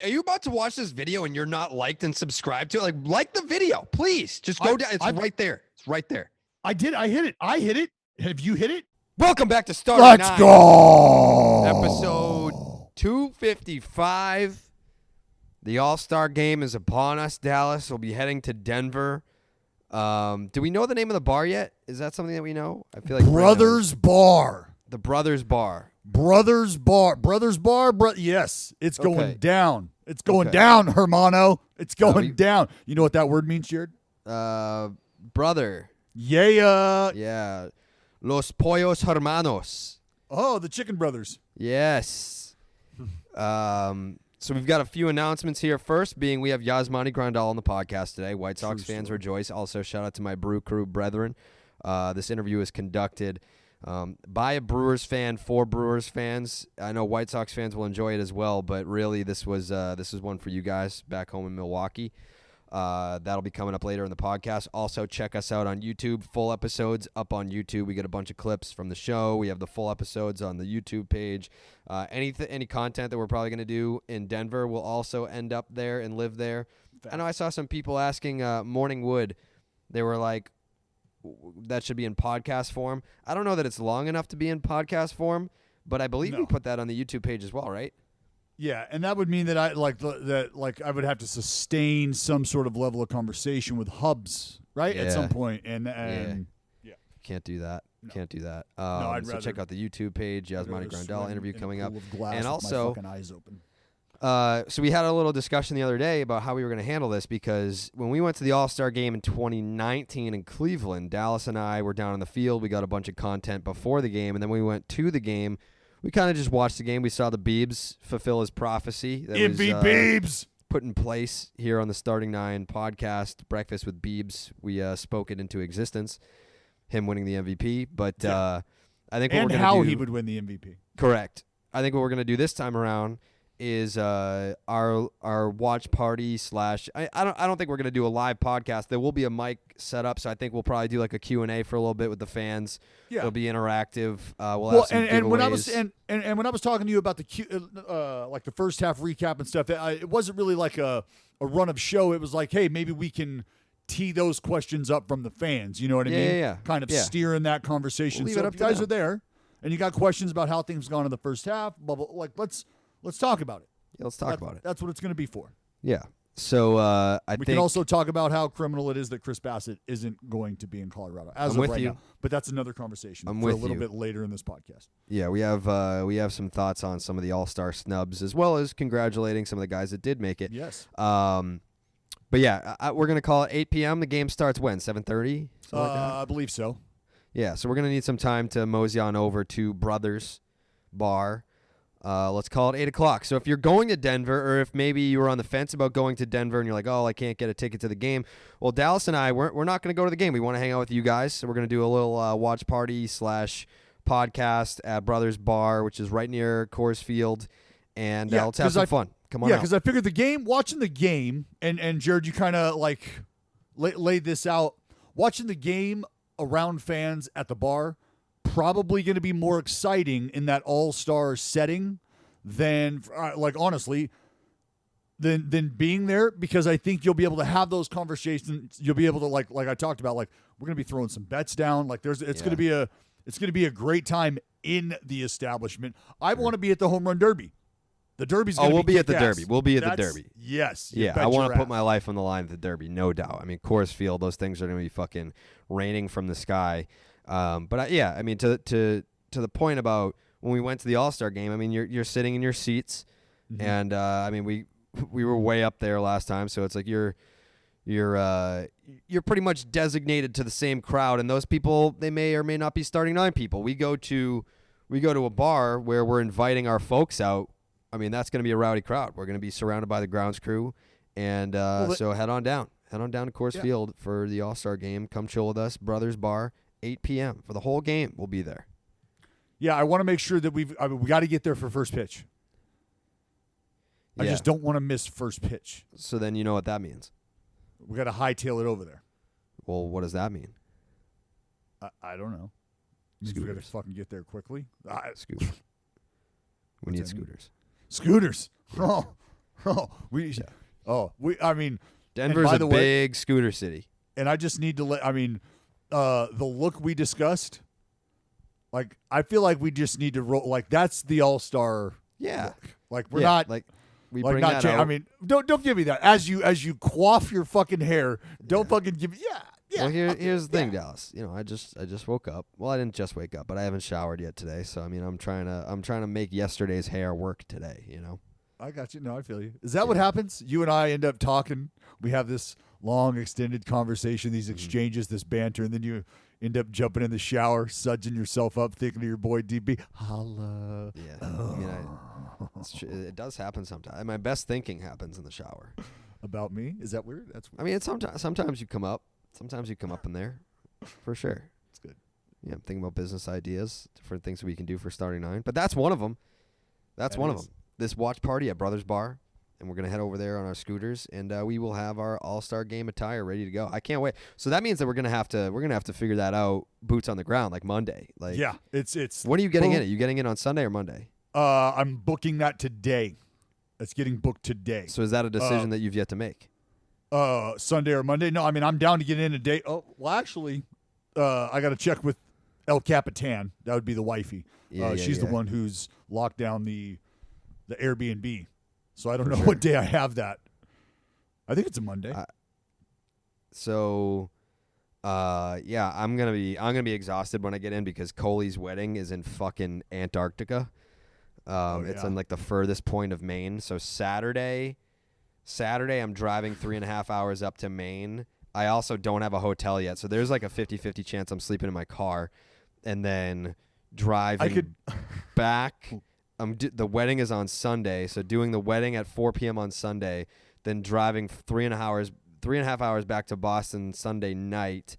Are you about to watch this video and you're not liked and subscribed to it? Like the video, please. Just go down. It's right there. It's right there. I did. I hit it. Have you hit it? Welcome back to Starting Let's Nine. go. Episode 255. The All-Star game is upon us, Dallas. We'll be heading to Denver. Do we know the name of the bar yet? Is that something that we know? I feel like Brothers Bar. The Brothers Bar. Brothers Bar. Yes, it's going down. It's going down, hermano. It's going down. You know what that word means, Jared? Brother. Yeah. Yeah. Los Pollos Hermanos. Oh, the Chicken Brothers. Yes. So we've got a few announcements here. First being we have Yasmani Grandal on the podcast today. White Sox fans rejoice. Also, shout out to my Brew Crew brethren. This interview is conducted by a Brewers fan for Brewers fans. I know White Sox fans will enjoy it as well, but really this is one for you guys back home in Milwaukee. That'll be coming up later in the podcast. Also, check us out on YouTube. Full episodes up on YouTube. We get a bunch of clips from the show. We have the full episodes on the YouTube page. Any content that we're probably going to do in Denver will also end up there and live there. I know I saw some people asking Morning Wood. They were like, that should be in podcast form. I don't know that it's long enough to be in podcast form, but I believe we put that on the YouTube page as well, right? Yeah, and that would mean that I I would have to sustain some sort of level of conversation with Hubs, right? Yeah. At some point. And Can't do that. No. Can't do that. I'd so rather check out the YouTube page, Yasmani Grandal interview coming up. And also, my fucking eyes open. So we had a little discussion the other day about how we were going to handle this, because when we went to the All-Star game in 2019 in Cleveland, Dallas and I were down in the field. We got a bunch of content before the game, and then we went to the game. We kind of just watched the game. We saw the Biebs fulfill his prophecy. That MV Biebs! Put in place here on the Starting Nine podcast, Breakfast with Biebs. We spoke it into existence, him winning the MVP. But I think what we're going to do... how he would win the MVP. Correct. I think what we're going to do this time around is our watch party / I don't think we're going to do a live podcast. There will be a mic set up, so I think we'll probably do like a Q&A for a little bit with the fans. Yeah. It'll be interactive. We'll have some giveaways. When I was talking to you about the like the first half recap and stuff, it wasn't really like a run of show. It was like, hey, maybe we can tee those questions up from the fans. You know what I mean? Yeah. Kind of steering that conversation. We'll so if you guys are there and you got questions about how things gone in the first half, blah, blah, like let's talk about it. Yeah, let's talk about it. That's what it's going to be for. Yeah. So we can also talk about how criminal it is that Chris Bassett isn't going to be in Colorado as of right now. But that's another conversation for a little bit later in this podcast. Yeah, we have some thoughts on some of the All-Star snubs, as well as congratulating some of the guys that did make it. Yes. But yeah, we're going to call it 8 p.m. The game starts when? 7:30? I believe so. Yeah, so we're going to need some time to mosey on over to Brothers Bar. Let's call it 8 o'clock. So if you're going to Denver, or if maybe you were on the fence about going to Denver and you're like, oh, I can't get a ticket to the game. Well, Dallas and I, we're not going to go to the game. We want to hang out with you guys. So we're going to do a little watch party / podcast at Brothers Bar, which is right near Coors Field. And let's have some fun. Come on out. Because I figured watching the game, and Jared, you kind of like laid this out. Watching the game around fans at the bar, probably going to be more exciting in that all-star setting than honestly than being there, because I think you'll be able to have those conversations. You'll be able to like I talked about, like we're going to be throwing some bets down. Like it's going to be a great time in the establishment. I want to be at the home run derby. The derby's going to be we'll be at the ass. derby. We'll be at the derby. Yes. Yeah, I want to put my life on the line at the derby, no doubt. I mean, Coors Field, those things are going to be fucking raining from the sky. But I mean, to the point about when we went to the All-Star game, I mean, you're sitting in your seats, and I mean, we were way up there last time, so it's like you're pretty much designated to the same crowd, and those people, they may or may not be starting nine people. We go to a bar where we're inviting our folks out. I mean, that's going to be a rowdy crowd. We're going to be surrounded by the grounds crew, and so head on down to Coors Field for the All-Star game. Come chill with us, Brothers Bar, 8 p.m. for the whole game. We'll be there. Yeah, I want to make sure that we got to get there for first pitch. I just don't want to miss first pitch. So then you know what that means. We got to hightail it over there. Well, what does that mean? I don't know. We got to fucking get there quickly. Scooters. We need scooters. Scooters. Oh, I mean, Denver's a big scooter city. And I just need to the look we discussed, like, I feel like we just need to roll. Like, that's the all-star look. Like, we're not. Like, we like bring not that out. I mean, don't give me that. As you quaff your fucking hair, don't fucking give me. Yeah. Well, here's the thing, Dallas. You know, I just woke up. Well, I didn't just wake up, but I haven't showered yet today. So I mean, I'm trying to make yesterday's hair work today. You know. I got you. No, I feel you. Is that what happens? You and I end up talking. We have this long, extended conversation, these exchanges, this banter, and then you end up jumping in the shower, sudsing yourself up, thinking of your boy DB. Holla. Yeah. I mean, it does happen sometimes. My best thinking happens in the shower. About me? Is that weird? That's weird. I mean, sometimes you come up. Sometimes you come up in there, for sure. It's good. Yeah, I'm thinking about business ideas, different things we can do for Starting Nine. But that's one of them. That's one of them. This watch party at Brothers Bar, and we're gonna head over there on our scooters, and we will have our All-Star Game attire ready to go. I can't wait. So that means that we're gonna have to figure that out. Boots on the ground, like Monday. Like, yeah, it's. When are you getting in it? You getting in on Sunday or Monday? I'm booking that today. It's getting booked today. So is that a decision that you've yet to make? Sunday or Monday? No, I mean, I'm down to get in a day. Oh, well, actually, I got to check with El Capitan. That would be the wifey. She's the one who's locked down the Airbnb. So I don't know what day I have that. I think it's a Monday. I'm gonna be exhausted when I get in because Coley's wedding is in fucking Antarctica. It's on like the furthest point of Maine. So Saturday, I'm driving 3.5 hours up to Maine. I also don't have a hotel yet, so there's like a 50-50 chance I'm sleeping in my car, and then driving back. The wedding is on Sunday, so doing the wedding at 4 p.m. on Sunday, then driving 3.5 hours back to Boston Sunday night.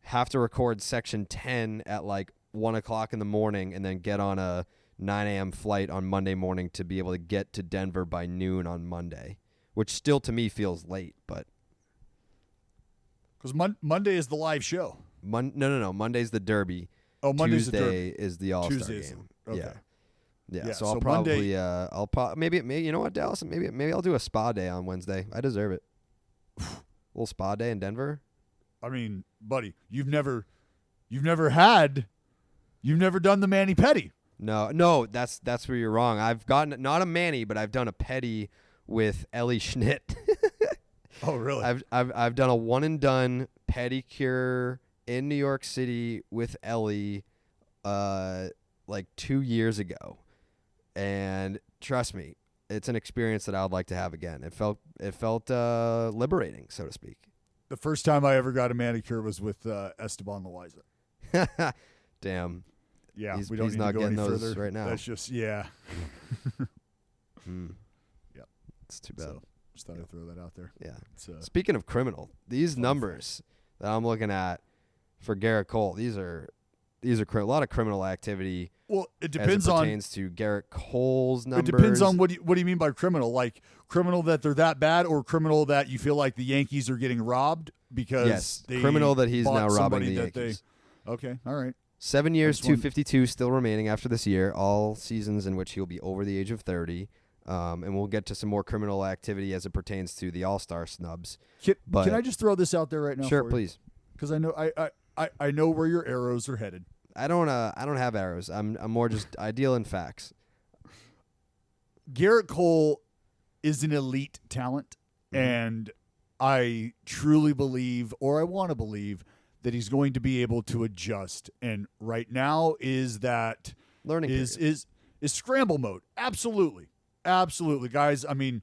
Have to record section 10 at like 1 o'clock in the morning, and then get on a 9 a.m. flight on Monday morning to be able to get to Denver by noon on Monday, which still to me feels late, but because Monday is the live show. No. Monday's the Derby. Oh, Monday's Tuesday the Derby. Is the All-Star game. Okay. Yeah. So I'll probably maybe you know what, Dallas, maybe I'll do a spa day on Wednesday. I deserve it. A little spa day in Denver. I mean, buddy, you've never done the mani-pedi. No, that's where you're wrong. I've gotten not a mani, but I've done a pedi with Ellie Schnitt. Oh, really? I've done a one and done pedicure in New York City with Ellie, like 2 years ago, and trust me, it's an experience that I would like to have again. It felt liberating, so to speak. The first time I ever got a manicure was with Esteban Loaiza. Damn. Yeah, he's we don't need not to go getting any those further. right now. That's just Yep. It's too bad. So, just thought I'd throw that out there. Yeah. It's, speaking of criminal, these numbers that I'm looking at for Gerrit Cole, these are a lot of criminal activity. Well, it depends on pertains to Gerrit Cole's numbers. It depends on what do you mean by criminal? Like criminal that they're that bad, or criminal that you feel like the Yankees are getting robbed because criminal that he's now robbing the Yankees. Okay, all right. 7 years, $252 still remaining after this year. All seasons in which he'll be over the age of 30. And we'll get to some more criminal activity as it pertains to the All-Star snubs. Can I just throw this out there right now? Sure, please. Because I know I know where your arrows are headed. I don't have arrows. I'm more just I deal in facts. Gerrit Cole is an elite talent, and I truly believe, or I want to believe, that he's going to be able to adjust. And right now is that learning is scramble mode. Absolutely. Guys, I mean,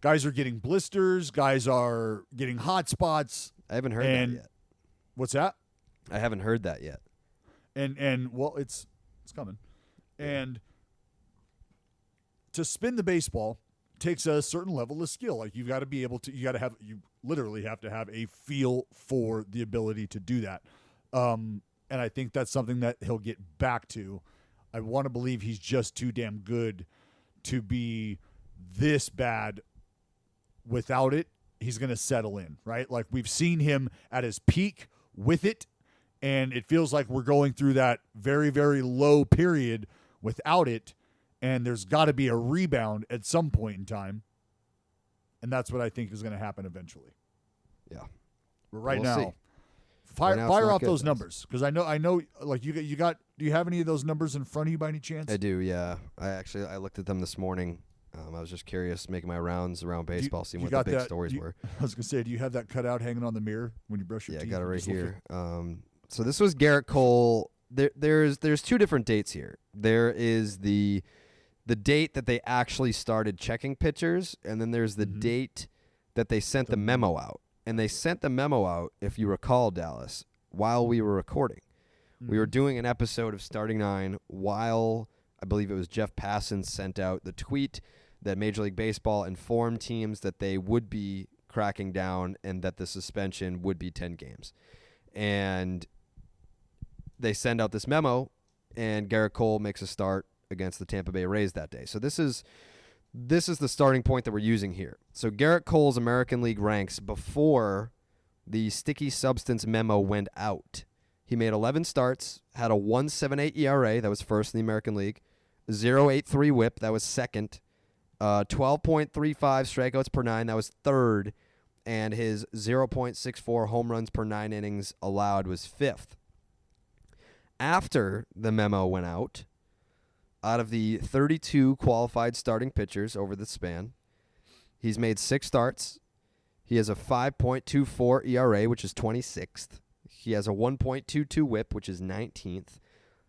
guys are getting blisters, guys are getting hot spots. I haven't heard that yet. What's that? I haven't heard that yet. And well, it's coming. And to spin the baseball takes a certain level of skill. Like you literally have to have a feel for the ability to do that. And I think that's something that he'll get back to. I want to believe he's just too damn good to be this bad without it. He's going to settle in, right? Like we've seen him at his peak with it, and it feels like we're going through that very, very low period without it, and there's got to be a rebound at some point in time. And that's what I think is going to happen eventually. Yeah. But right We'll now, see. fire Right now it's not off good, those guys. numbers, because I know. Like you got. Do you have any of those numbers in front of you by any chance? I do, yeah. I looked at them this morning. I was just curious, making my rounds around baseball, seeing you what the got big that- stories you- were. I was going to say, do you have that cut out hanging on the mirror when you brush your Yeah, I teeth? got it You right just look here. So this was Gerrit Cole. There's two different dates here. There is the date that they actually started checking pitchers, and then there's the date that they sent the memo out. And they sent the memo out, if you recall, Dallas, while we were recording. We were doing an episode of Starting Nine while I believe it was Jeff Passan sent out the tweet that Major League Baseball informed teams that they would be cracking down and that the suspension would be 10 games. And they send out this memo, and Gerrit Cole makes a start against the Tampa Bay Rays that day. So this is the starting point that we're using here. So Gerrit Cole's American League ranks before the sticky substance memo went out. He made 11 starts, had a 1.78 ERA, that was first in the American League, 0.83 whip, that was second, 12.35 strikeouts per nine, that was third, and his 0.64 home runs per 9 innings allowed was fifth. After the memo went out of the 32 qualified starting pitchers over the span, he's made 6 starts. He has a 5.24 ERA, which is 26th. He has a 1.22 whip, which is 19th.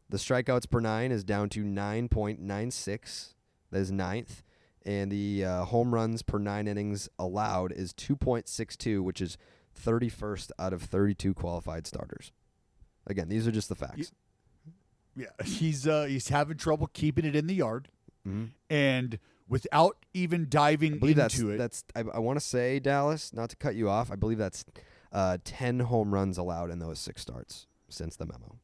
The strikeouts per 9 is down to 9.96. That is 9th. And the home runs per 9 innings allowed is 2.62, which is 31st out of 32 qualified starters. Again, these are just the facts. Yeah, he's having trouble keeping it in the yard, Mm-hmm. and without even diving into it. I want to say, Dallas, not to cut you off, I believe that's 10 home runs allowed in those 6 starts since the memo.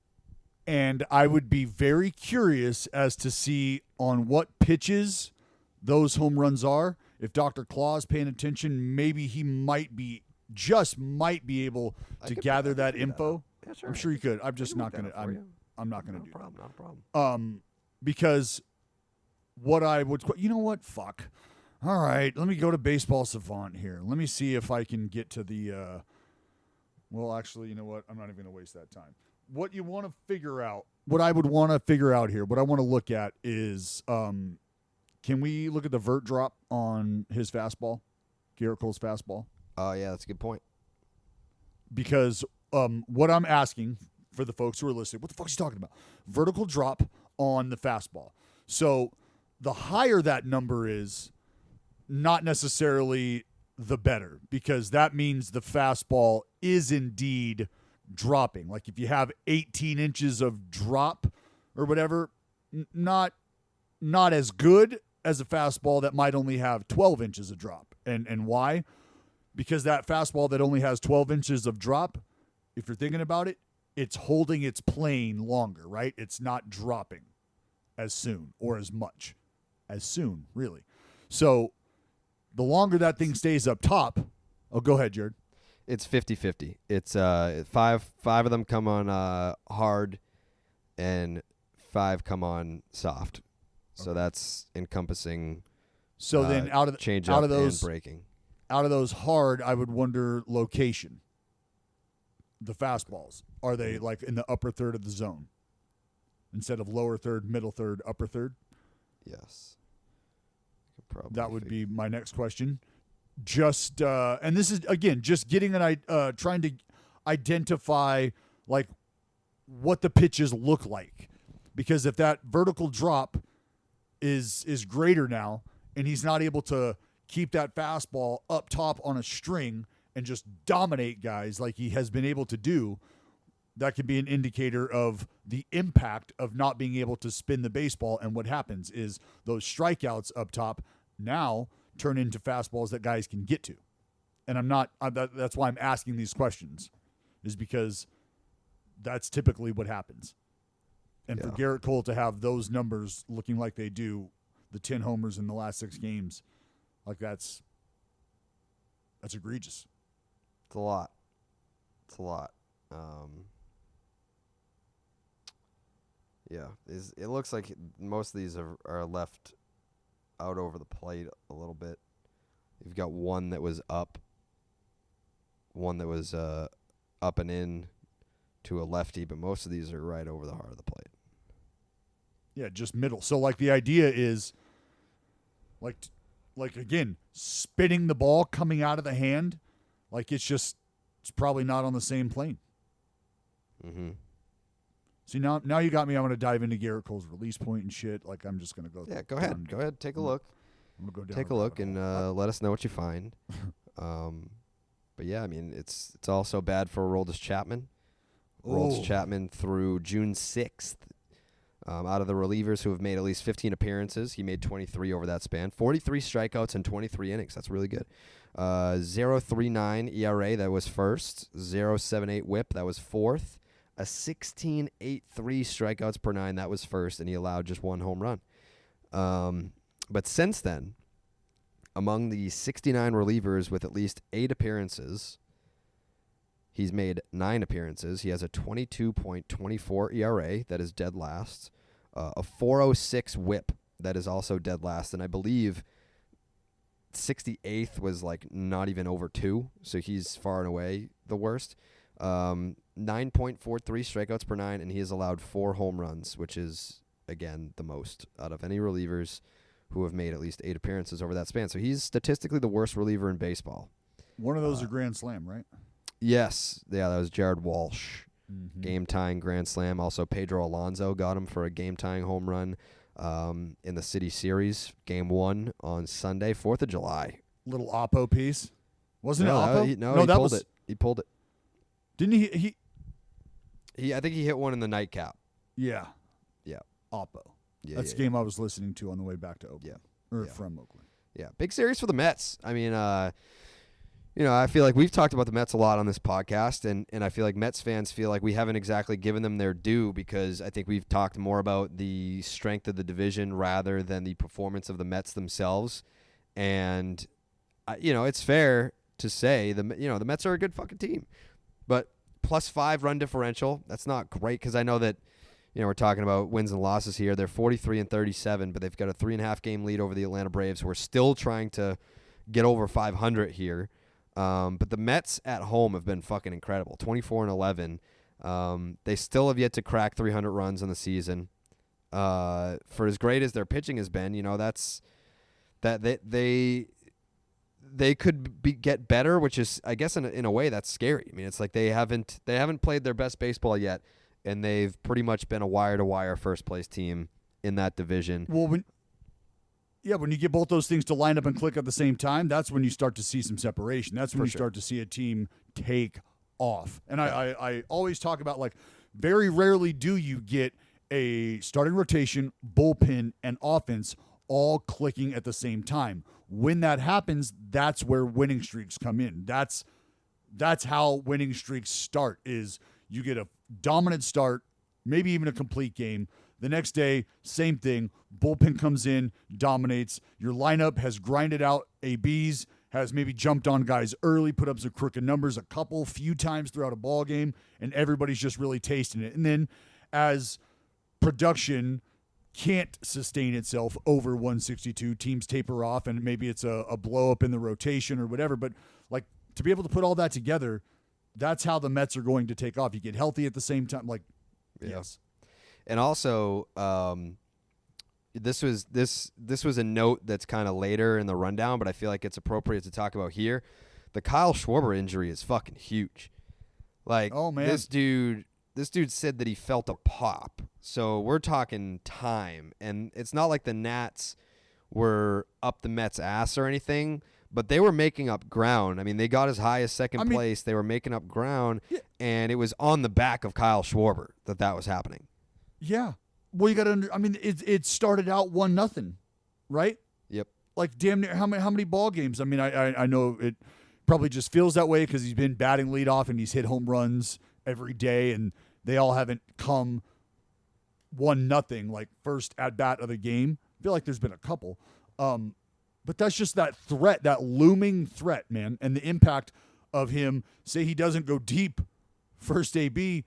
And I would be very curious as to see on what pitches those home runs are. If Dr. Claw's paying attention, maybe he might be able to gather that info. Yeah, sure. I'm sure you could. I'm just not going gonna. to. I'm not gonna do Not a problem. that. Because what I would, you know what? Fuck. All right, let me go to Baseball Savant here. Let me see if I can get to the. Well, actually, you know what? I'm not even going to waste that time. What you want to figure out, what I would want to figure out here, what I want to look at is, can we look at the vert drop on his fastball, Gerrit Cole's fastball? Oh, yeah, that's a good point. Because what I'm asking for the folks who are listening, what the fuck is he talking about? Vertical drop on the fastball. So the higher that number is, not necessarily the better, because that means the fastball is indeed dropping. Like if you have 18 inches of drop or whatever, not as good as a fastball that might only have 12 inches of drop. And why? Because that fastball that only has 12 inches of drop, if you're thinking about it, it's holding its plane longer, right? It's not dropping as soon or as much as soon, really. So the longer that thing stays up top, oh, go ahead, Jared. It's 50-50. It's five of them come on hard, and 5 come on soft. So that's encompassing. So then out of those and breaking. Out of those hard, I would wonder location. The fastballs, are they like in the upper third of the zone instead of lower third, middle third, upper third? Yes. Probably that would be my next question. Just and this is again just getting trying to identify like what the pitches look like, because if that vertical drop is greater now and he's not able to keep that fastball up top on a string and just dominate guys like he has been able to do, that could be an indicator of the impact of not being able to spin the baseball. And what happens is those strikeouts up top now turn into fastballs that guys can get to. And that's why I'm asking these questions, is because that's typically what happens. And for Gerrit Cole to have those numbers looking like they do, the 10 homers in the last 6 games, like that's egregious. It's a lot. Yeah, it looks like most of these are left out over the plate a little bit. You've got one that was up and in to a lefty, but most of these are right over the heart of the plate. Yeah, just middle. So, like, the idea is, like again, spitting the ball coming out of the hand, like it's probably not on the same plane. Mm-hmm. See, now you got me. I'm going to dive into Gerrit Cole's release point and shit. Like, I'm just going to go. Yeah, go ahead. Go ahead. Take a look. I'm going to go down. Take a look and let us know what you find. But yeah, I mean, it's also bad for Aroldis Chapman. Aroldis Chapman through June 6th. Out of the relievers who have made at least 15 appearances, he made 23 over that span. 43 strikeouts and 23 innings. That's really good. 0.39 ERA, that was first. 0.78 whip, that was fourth. A 16.83 strikeouts per nine, that was first, and he allowed just one home run. But since then, among the 69 relievers with at least 8 appearances, he's made 9 appearances. He has a 22.24 ERA, that is dead last. A 4.06 whip, that is also dead last. And I believe 68th was like not even over 2, so he's far and away the worst. 9.43 strikeouts per 9, and he has allowed 4 home runs, which is, again, the most out of any relievers who have made at least 8 appearances over that span. So he's statistically the worst reliever in baseball. One of those are Grand Slam, right? Yes. Yeah, that was Jared Walsh. Mm-hmm. Game-tying Grand Slam. Also, Pedro Alonso got him for a game-tying home run in the City Series, Game 1 on Sunday, 4th of July. Little Oppo piece. Wasn't it Oppo? He pulled it. He pulled it. Didn't he? I think he hit one in the nightcap. Yeah. Yeah. Oppo. Yeah, That's the game I was listening to on the way back to Oakland. From Oakland. Yeah. Big series for the Mets. I mean, I feel like we've talked about the Mets a lot on this podcast, and I feel like Mets fans feel like we haven't exactly given them their due because I think we've talked more about the strength of the division rather than the performance of the Mets themselves. And, it's fair to say the Mets are a good fucking team. But +5 run differential, that's not great because I know that, we're talking about wins and losses here. They're 43-37, but they've got a 3.5 game lead over the Atlanta Braves, who are still trying to get over 500 here. But the Mets at home have been fucking incredible. 24-11. They still have yet to crack 300 runs in the season. For as great as their pitching has been, they could get better, which is, I guess, in a way that's scary. I mean, it's like they haven't played their best baseball yet, and they've pretty much been a wire-to-wire first-place team in that division. Well, when you get both those things to line up and click at the same time, that's when you start to see some separation. That's when start to see a team take off. And I always talk about, like, very rarely do you get a starting rotation, bullpen, and offense all clicking at the same time. When that happens, that's where winning streaks come in. That's how winning streaks start, is you get a dominant start, maybe even a complete game. The next day, same thing. Bullpen comes in, dominates. Your lineup has grinded out ABs, has maybe jumped on guys early, put up some crooked numbers few times throughout a ball game, and everybody's just really tasting it. And then as production can't sustain itself over 162, teams taper off, and maybe it's a blow up in the rotation or whatever. But, like, to be able to put all that together, that's how the Mets are going to take off. You get healthy at the same time. Like, yes. And also, this was a note that's kind of later in the rundown, but I feel like it's appropriate to talk about here. The Kyle Schwarber injury is fucking huge. Like, oh man, this dude said that he felt a pop. So we're talking time, and it's not like the Nats were up the Mets' ass or anything, but they were making up ground. I mean, they got as high as second place. They were making up ground, and it was on the back of Kyle Schwarber that was happening. Yeah. Well, you got to. It started out 1-0, right? Yep. Like, damn near how many ball games? I mean, I know it probably just feels that way because he's been batting leadoff and he's hit home runs every day, and they all haven't come 1-0, like first at bat of the game. I feel like there's been a couple, but that's just that threat, that looming threat, man, and the impact of him. Say he doesn't go deep, first AB,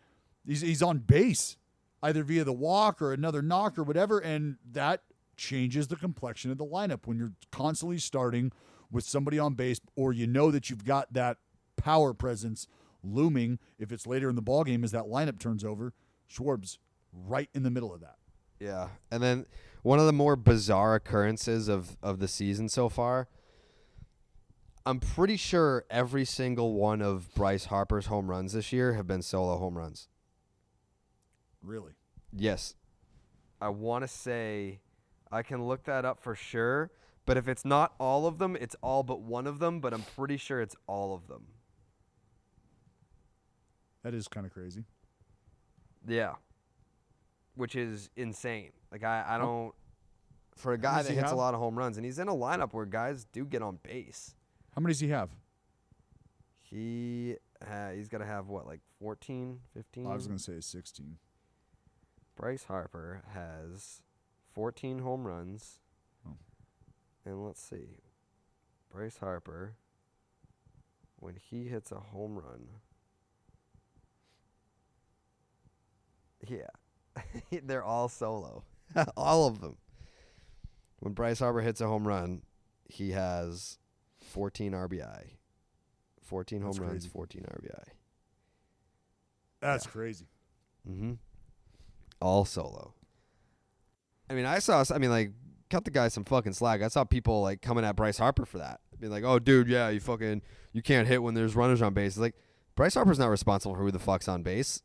he's on base, either via the walk or another knock or whatever, and that changes the complexion of the lineup when you're constantly starting with somebody on base, or you know that you've got that power presence looming if it's later in the ballgame as that lineup turns over, Schwarb's right in the middle of that. Yeah. And then one of the more bizarre occurrences of the season so far, I'm pretty sure every single one of Bryce Harper's home runs this year have been solo home runs. Really? Yes. I want to say, I can look that up for sure, but if it's not all of them, it's all but one of them, but I'm pretty sure it's all of them. That is kind of crazy. Yeah. Which is insane. Like, I don't, for a guy that hits a lot of home runs, and he's in a lineup where guys do get on base. How many does he have? He's got to have, what, like 14, 15? I was going to say 16. Bryce Harper has 14 home runs. Oh. And let's see. Bryce Harper, when he hits a home run, yeah, they're all solo. All of them. When Bryce Harper hits a home run, he has 14 RBI. 14 home runs, 14 RBI. That's crazy. Mm-hmm. All solo. I mean, like, cut the guy some fucking slack. I saw people, like, coming at Bryce Harper for that. Being like, oh, dude, yeah, you can't hit when there's runners on base. It's like, Bryce Harper's not responsible for who the fuck's on base.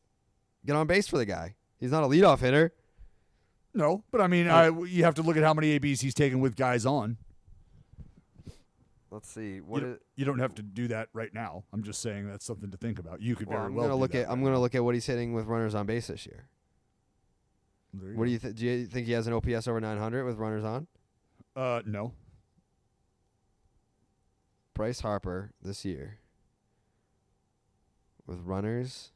Get on base for the guy. He's not a leadoff hitter. No, but I mean, you have to look at how many ABs he's taken with guys on. Let's see. You don't have to do that right now. I'm just saying that's something to think about. You could very well. I'm going to look at what he's hitting with runners on base this year. What do you think? Do you think he has an OPS over 900 with runners on? No. Bryce Harper this year with runners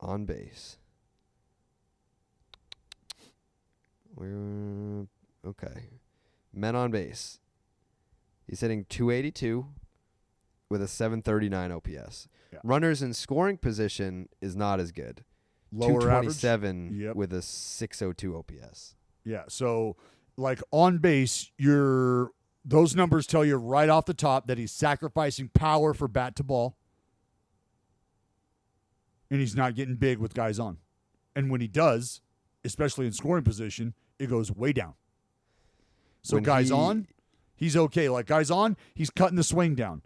on base. Okay. Men on base. He's hitting 282 with a 739 OPS. Yeah. Runners in scoring position is not as good. Lower 227 Yep. with a 602 OPS. Yeah, so like on base, those numbers tell you right off the top that he's sacrificing power for bat to ball, and he's not getting big with guys on. And when he does, especially in scoring position, it goes way down. So When guys on, he's okay. Like guys on, he's cutting the swing down.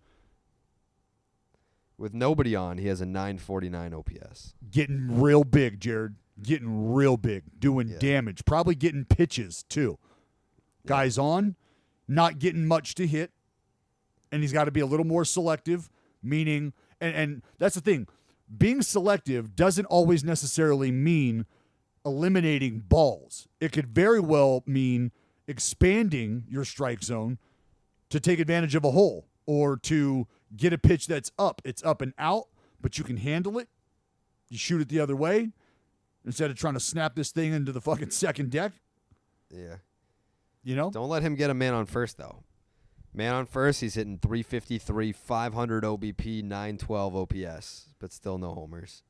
With nobody on, he has a 949 OPS. Getting real big, Jared. Getting real big. Doing damage. Probably getting pitches, too. Yeah. Guys on, not getting much to hit. And he's got to be a little more selective, meaning, and that's the thing. Being selective doesn't always necessarily mean eliminating balls. It could very well mean expanding your strike zone to take advantage of a hole or to get a pitch that's up. It's up and out, but you can handle it. You shoot it the other way instead of trying to snap this thing into the fucking second deck. Yeah. You know? Don't let him get a man on first, though. Man on first, he's hitting 353, 500 OBP, 912 OPS, but still no homers.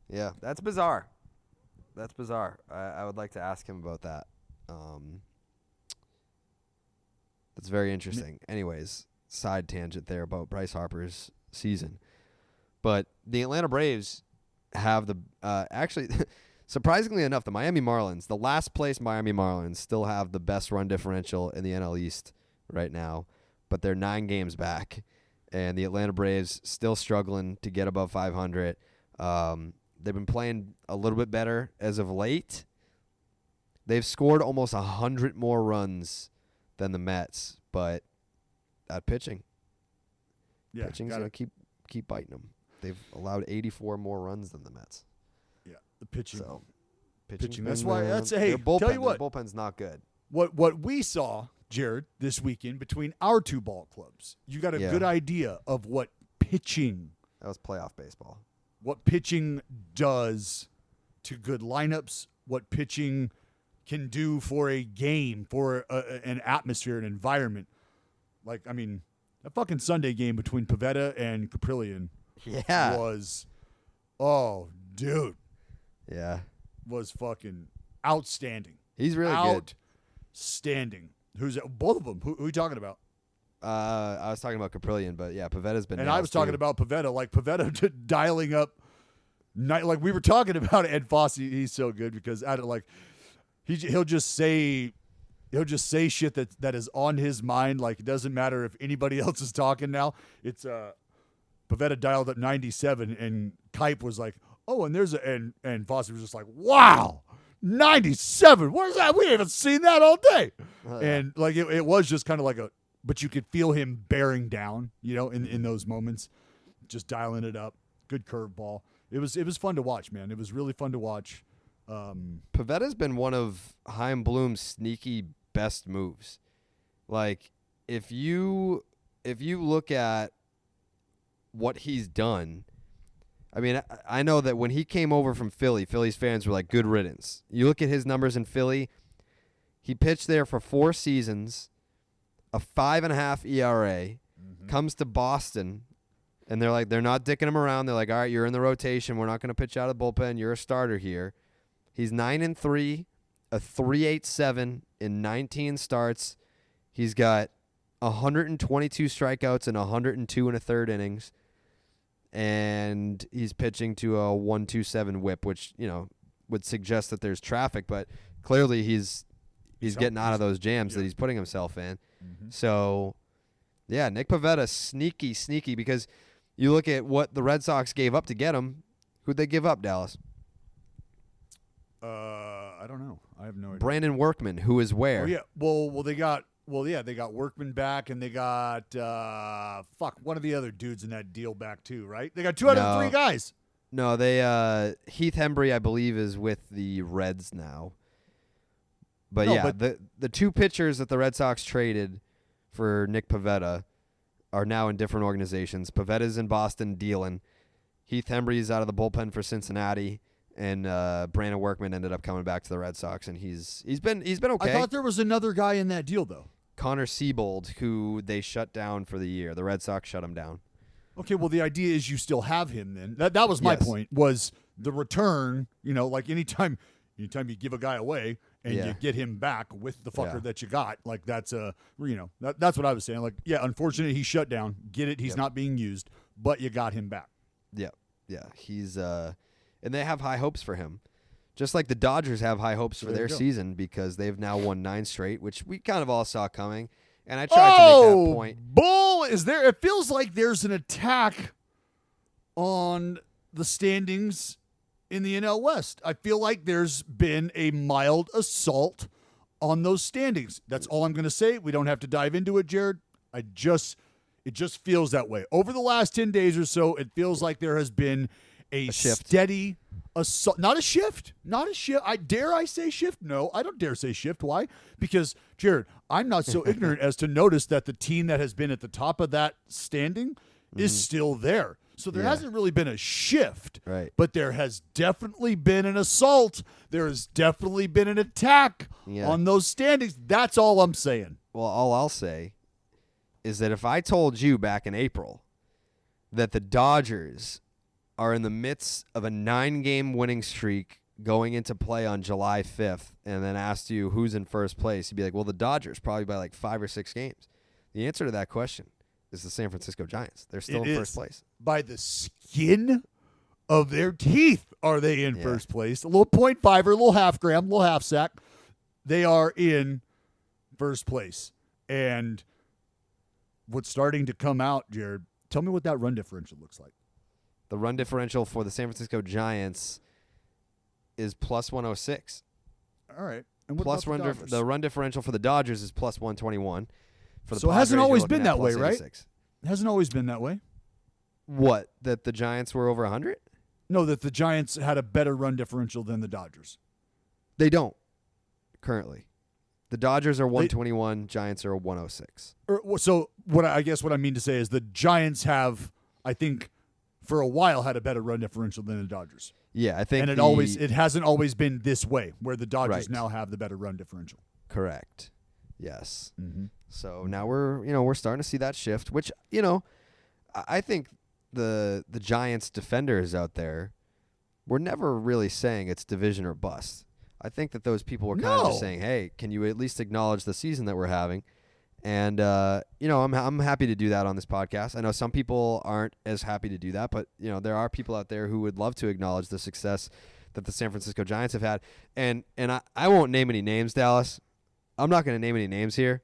Yeah, that's bizarre. That's bizarre. I would like to ask him about that. That's very interesting. Anyways, side tangent there about Bryce Harper's season. But the Atlanta Braves have the actually, surprisingly enough, the Miami Marlins, the last place Miami Marlins, still have the best run differential in the NL East right now, but they're 9 games back, and the Atlanta Braves still struggling to get above 500. They've been playing a little bit better as of late. They've scored almost 100 more runs than the Mets, but that pitching's gonna keep biting them. They've allowed 84 more runs than the Mets. Yeah, the pitching. So, pitching. That's why. Hey, bullpen, tell you what, their bullpen's not good. What we saw, Jared, this weekend between our two ball clubs, you got a good idea of what pitching. That was playoff baseball. What pitching does to good lineups. What pitching can do for a game, for an atmosphere, an environment. Like, I mean, that fucking Sunday game between Pivetta and Caprillion was, oh, dude. Yeah. Was fucking outstanding. He's really good. Outstanding. Who's both of them? Who are you talking about? I was talking about Caprillion, but yeah, Pavetta's been. And I was talking about Pivetta, like Pivetta dialing up. Like we were talking about Ed Fosse. He's so good because he'll just say shit that is on his mind. Like it doesn't matter if anybody else is talking now. It's Pivetta dialed up 97, and Kipe was like, "Oh, and there's and Fosse was just like, wow." 97. What is that? We haven't seen that all day. And like it was just kind of like but you could feel him bearing down, in those moments, just dialing it up. Good curveball. It was fun to watch, man. It was really fun to watch. Pavetta's been one of Chaim Bloom's sneaky best moves. Like if you look at what he's done. I mean, I know that when he came over from Philly, Philly's fans were like, good riddance. You look at his numbers in Philly, he pitched there for 4 seasons, a 5.5 ERA, comes to Boston, and they're not dicking him around. They're like, all right, you're in the rotation. We're not going to pitch out of the bullpen. You're a starter here. He's 9-3, a 3.87 in 19 starts. He's got 122 strikeouts and 102 and a third innings. And he's pitching to a 1.27 whip, which would suggest that there's traffic, but clearly he's getting out of those jams that he's putting himself in. Mm-hmm. So, yeah, Nick Pivetta, sneaky, because you look at what the Red Sox gave up to get him. Who'd they give up, Dallas? I don't know. I have no idea. Brandon Workman, who is where? Oh yeah. Well, they got Workman back, and they got one of the other dudes in that deal back too, right? They got 2 out of 3 guys. No, they Heath Hembry, I believe, is with the Reds now. But the 2 pitchers that the Red Sox traded for Nick Pivetta are now in different organizations. Pavetta's in Boston dealing. Heath Hembry's out of the bullpen for Cincinnati. And Brandon Workman ended up coming back to the Red Sox, and he's been okay. I thought there was another guy in that deal though. Connor Siebold, who they shut down for the year. The Red Sox shut him down. Okay, well the idea is you still have him then. That was my point. Was the return? Like anytime you give a guy away and you get him back with the fucker that you got, like that's that's what I was saying. Like unfortunately he shut down. Get it? He's not being used, but you got him back. Yeah. He's and they have high hopes for him. Just like the Dodgers have high hopes for their season because they've now won 9 straight, which we kind of all saw coming. And I tried to make that point. Bull, is there? It feels like there's an attack on the standings in the NL West. I feel like there's been a mild assault on those standings. That's all I'm going to say. We don't have to dive into it, Jared. It just feels that way. Over the last 10 days or so, it feels like there has been a steady assault. Not a shift. Dare I say shift? No, I don't dare say shift. Why? Because, Jared, I'm not so ignorant as to notice that the team that has been at the top of that standing is still there. So there hasn't really been a shift. Right. But there has definitely been an assault. There has definitely been an attack on those standings. That's all I'm saying. Well, all I'll say is that if I told you back in April that the Dodgers are in the midst of a 9-game winning streak going into play on July 5th and then asked you who's in first place, you'd be like, well, the Dodgers, probably by like 5 or 6 games. The answer to that question is the San Francisco Giants. They're still in first place. By the skin of their teeth are they in first place. A little 0.5 or a little half gram, a little half sack. They are in first place. And what's starting to come out, Jared, tell me what that run differential looks like. The run differential for the San Francisco Giants is plus 106. All right. And what plus about the run differential for the Dodgers is plus 121. For the so it hasn't always been that way, right? 86. It hasn't always been that way. What? That the Giants were over 100? No, that the Giants had a better run differential than the Dodgers. They don't currently. The Dodgers are 121, Giants are 106. So what I mean to say is the Giants have, I think, for a while had a better run differential than the Dodgers. Yeah, I think. And it hasn't always been this way, where the Dodgers now have the better run differential. Correct. Yes. Mm-hmm. So now we're starting to see that shift, which, I think the Giants defenders out there were never really saying it's division or bust. I think that those people were kind of just saying, hey, can you at least acknowledge the season that we're having? And, I'm happy to do that on this podcast. I know some people aren't as happy to do that, but, there are people out there who would love to acknowledge the success that the San Francisco Giants have had. And I won't name any names, Dallas. I'm not going to name any names here.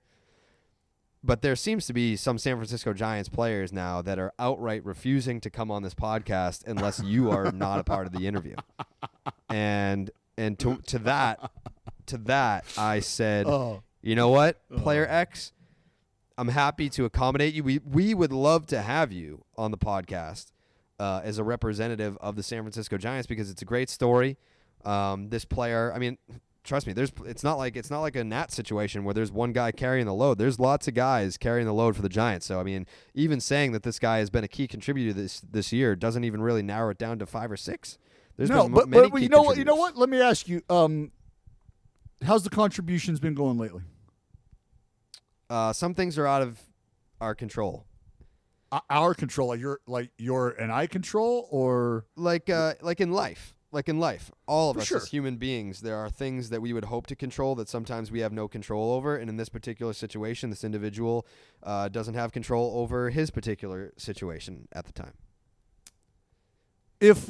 But there seems to be some San Francisco Giants players now that are outright refusing to come on this podcast unless you are not a part of the interview. And to that, I said, you know what, Player X, I'm happy to accommodate you. We would love to have you on the podcast as a representative of the San Francisco Giants because it's a great story. This player, I mean, trust me, it's not like a Nat situation where there's one guy carrying the load. There's lots of guys carrying the load for the Giants. So I mean, even saying that this guy has been a key contributor this year doesn't even really narrow it down to 5 or 6. There's no, been but key you know what? contributors. Let me ask you. How's the contributions been going lately? Some things are out of our control. Our control, like your and I control, or Like in life. Like in life, all of For us sure. as human beings, there are things that we would hope to control that sometimes we have no control over. And in this particular situation, this individual doesn't have control over his particular situation at the time. if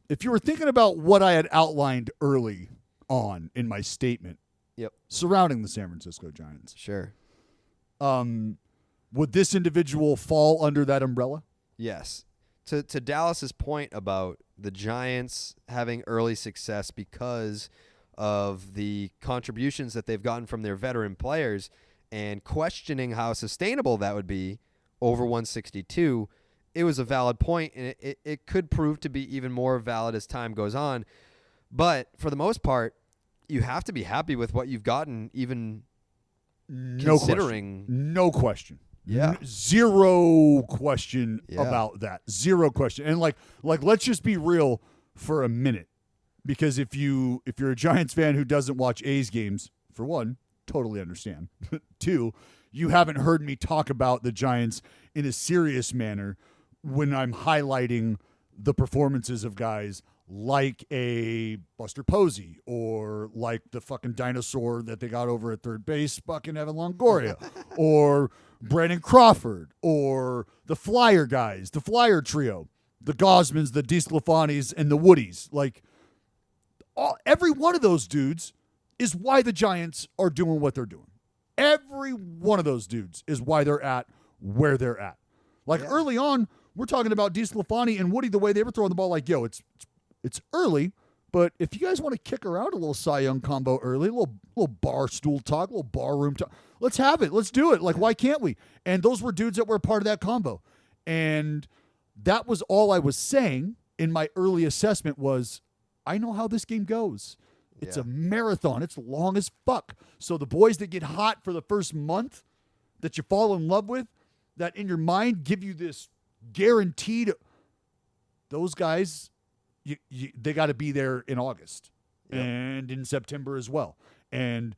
if you were thinking about what I had outlined early on in my statement, Yep. surrounding the San Francisco Giants, Sure. would this individual fall under that umbrella? Yes. To Dallas's point about the Giants having early success because of the contributions that they've gotten from their veteran players and questioning how sustainable that would be over 162, it was a valid point, and it could prove to be even more valid as time goes on. But for the most part, you have to be happy with what you've gotten, even considering. No question. Yeah. Zero question Yeah. about that. Zero question. And like let's just be real for a minute. Because if you're a Giants fan who doesn't watch A's games, for one, totally understand. Two, you haven't heard me talk about the Giants in a serious manner when I'm highlighting the performances of guys like a Buster Posey or like the fucking dinosaur that they got over at third base, fucking Evan Longoria, or Brandon Crawford, or the Flyer guys, the Flyer trio, the Gosmans, the DeSclafanis, and the Woodies. Like, every one of those dudes is why the Giants are doing what they're doing. Every one of those dudes is why they're at where they're at. Like, early on, we're talking about DeSclafani and Woody, the way they were throwing the ball, like, yo, it's early, but if you guys want to kick around a little Cy Young combo early, a little Barstool talk, a little barroom talk, let's have it. Let's do it. Like, why can't we? And those were dudes that were part of that combo. And that was all I was saying in my early assessment was, I know how this game goes. It's a marathon. It's long as fuck. So the boys that get hot for the first month that you fall in love with, that in your mind give you this guaranteed, those guys, they got to be there in August and in September as well. And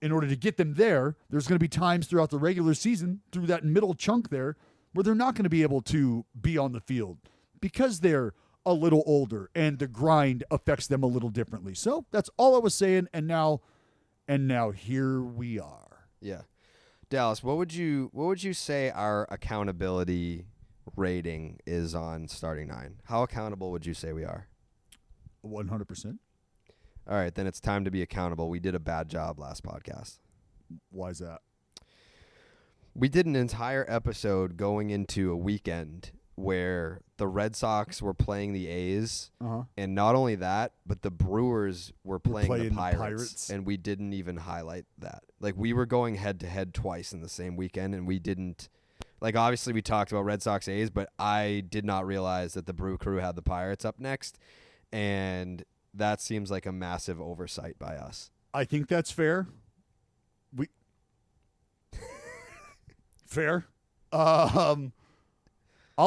in order to get them there, there's going to be times throughout the regular season, through that middle chunk there, where they're not going to be able to be on the field because they're a little older and the grind affects them a little differently. So that's all I was saying. And now here we are. Yeah. Dallas, what would you say our accountability rating is on starting nine? How accountable would you say we are? 100%. All right, then it's time to be accountable. We did a bad job last podcast. Why is that? We did an entire episode going into a weekend where the Red Sox were playing the A's, and not only that, but the Brewers were playing the Pirates, and we didn't even highlight that. Like, we were going head-to-head twice in the same weekend, and we didn't. Like, obviously, we talked about Red Sox A's, but I did not realize that the Brew Crew had the Pirates up next, and that seems like a massive oversight by us. I think that's fair. Fair. I'll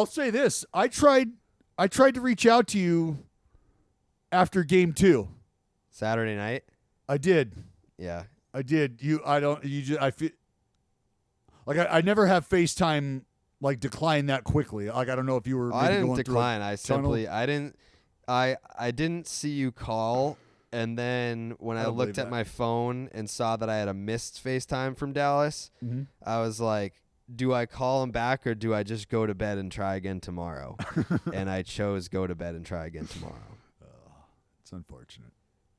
say this. I tried to reach out to you after game 2. Saturday night? I did. Yeah. I did. I feel like I never have FaceTime like decline that quickly. Like, I don't know if you were. I didn't going decline. I didn't I didn't see you call, And then when I looked at that. my phone and saw that I had a missed FaceTime from Dallas, I was like, do I call him back or do I just go to bed and try again tomorrow? And I chose go to bed and try again tomorrow. It's unfortunate.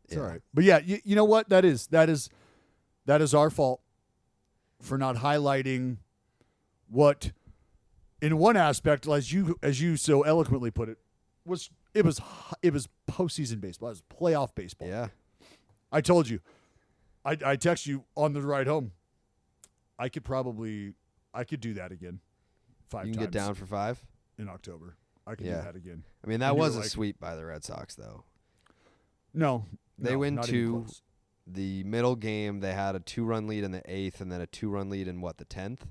It's all right. But yeah, you know what? That is our fault for not highlighting what, in one aspect, as you so eloquently put it, was postseason baseball. It was playoff baseball. Yeah. I told you. I text you on the ride home. I could do that again 5 times. You can get down for 5? In October. I can do that again. I mean, that was a sweep by the Red Sox, though. No. They win not 2. The middle game, they had a 2-run lead in the 8th and then a 2-run lead in, the 10th?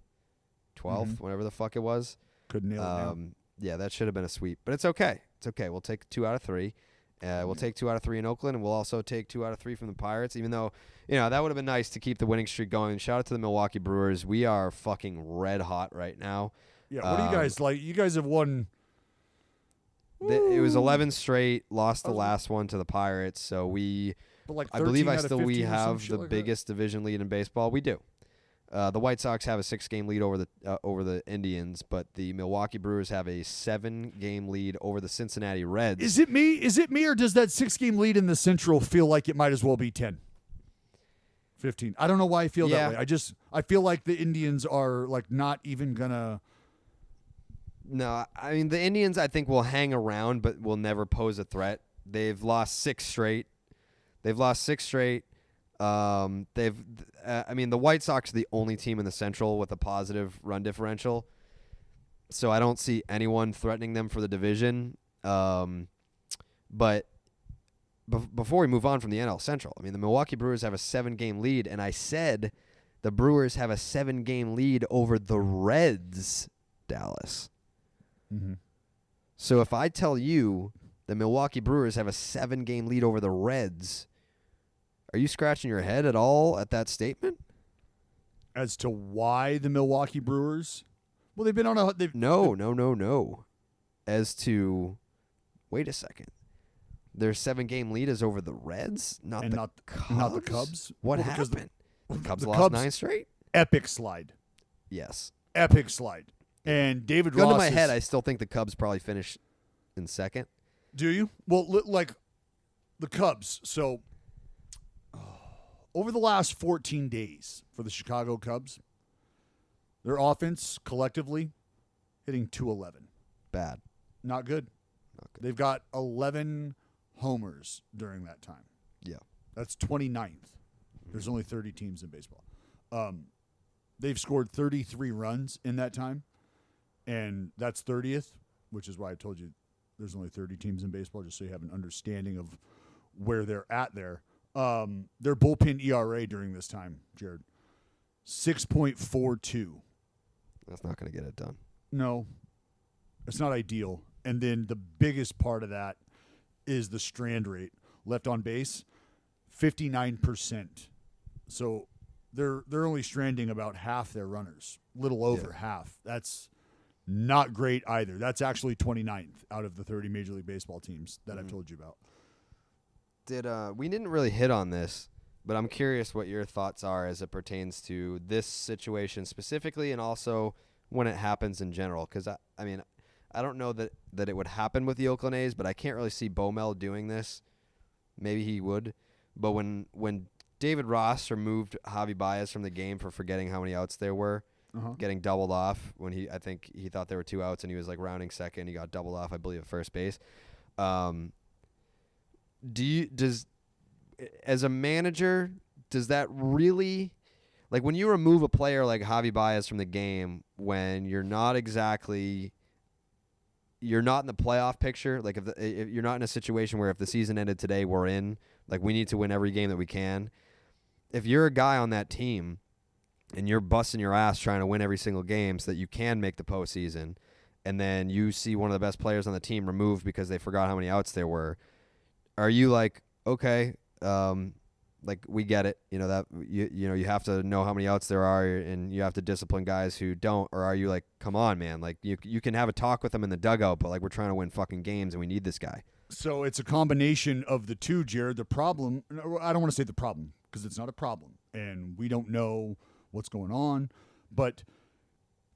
12th? Whatever the fuck it was. Couldn't nail it down. Yeah, that should have been a sweep. But it's okay. It's okay. We'll take 2 out of 3. We'll take 2 out of 3 in Oakland, and we'll also take 2 out of 3 from the Pirates, even though, that would have been nice to keep the winning streak going. Shout out to the Milwaukee Brewers. We are fucking red hot right now. Yeah, what do you guys like? You guys have won. It was 11 straight, lost the last one to the Pirates, so I believe we have the biggest division lead in baseball. We do. The White Sox have a 6-game lead over the Indians, but the Milwaukee Brewers have a 7-game lead over the Cincinnati Reds. Is it me, or does that 6-game lead in the Central feel like it might as well be 10, 15? I don't know why I feel that way. I feel like the Indians are like not even gonna. No, I mean the Indians I think will hang around, but will never pose a threat. They've lost 6 straight. I mean, the White Sox are the only team in the Central with a positive run differential, so I don't see anyone threatening them for the division. But before we move on from the NL Central, I mean, the Milwaukee Brewers have a 7-game lead, and I said the Brewers have a 7-game lead over the Reds, Dallas. Mm-hmm. So if I tell you the Milwaukee Brewers have a 7-game lead over the Reds, are you scratching your head at all at that statement? As to why the Milwaukee Brewers? Well, they've been on a... No. As to... Wait a second. Their 7-game lead is over the Reds, not the Cubs? What happened? The Cubs lost 9 straight? Epic slide. Yes. Epic slide. And David Ross... Gun to my head, I still think the Cubs probably finish in second. Do you? Well, like the Cubs, so... Over the last 14 days for the Chicago Cubs, their offense collectively hitting .211. Bad. Not good. They've got 11 homers during that time. Yeah. That's 29th. There's only 30 teams in baseball. They've scored 33 runs in that time, and that's 30th, which is why I told you there's only 30 teams in baseball, just so you have an understanding of where they're at there. Their bullpen ERA during this time, Jared, 6.42. That's not going to get it done. No, it's not ideal. And then the biggest part of that is the strand rate. Left on base, 59%. So they're only stranding about half their runners, little over half. That's not great either. That's actually 29th out of the 30 Major League Baseball teams that I've told you about. We didn't really hit on this, but I'm curious what your thoughts are as it pertains to this situation specifically, and also when it happens in general. Because I mean, I don't know that it would happen with the Oakland A's, but I can't really see Bomel doing this. Maybe he would, but when David Ross removed Javi Baez from the game for forgetting how many outs there were, getting doubled off when I think he thought there were 2 outs and he was like rounding second, he got doubled off, I believe, at first base. As a manager, does that really, like, when you remove a player like Javi Baez from the game when you're not in the playoff picture, like if you're not in a situation where if the season ended today, we're in, like, we need to win every game that we can. If you're a guy on that team and you're busting your ass trying to win every single game so that you can make the postseason, and then you see one of the best players on the team removed because they forgot how many outs there were, are you like, okay, like, we get it, that you have to know how many outs there are and you have to discipline guys who don't, or are you like, come on, man, like you can have a talk with them in the dugout, but like, we're trying to win fucking games and we need this guy? So it's a combination of the two, Jared. The problem, I don't want to say the problem because it's not a problem and we don't know what's going on. But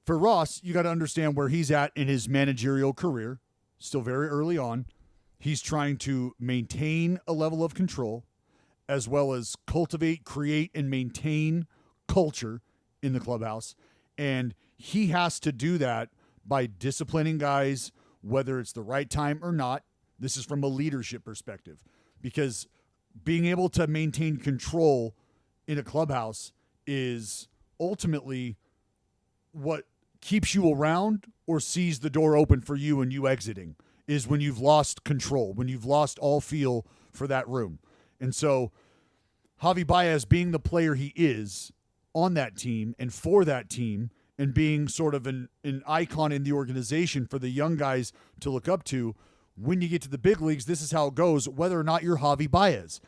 for Ross, you got to understand where he's at in his managerial career, still very early on. He's trying to maintain a level of control as well as cultivate, create, and maintain culture in the clubhouse. And he has to do that by disciplining guys, whether it's the right time or not. This is from a leadership perspective, because being able to maintain control in a clubhouse is ultimately what keeps you around or sees the door open for you and you exiting, is when you've lost control, when you've lost all feel for that room. And so Javi Baez, being the player he is on that team and for that team, and being sort of an icon in the organization for the young guys to look up to, when you get to the big leagues, this is how it goes, whether or not you're Javi Baez.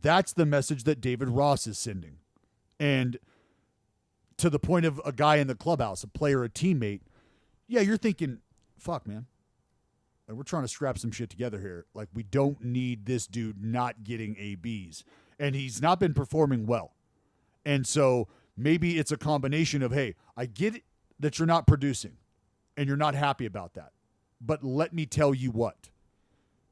That's the message that David Ross is sending. And to the point of a guy in the clubhouse, a player, a teammate, yeah, you're thinking, fuck, man. We're trying to scrap some shit together here. Like, we don't need this dude not getting ABs. And he's not been performing well. And so maybe it's a combination of, hey, I get it that you're not producing and you're not happy about that. But let me tell you what.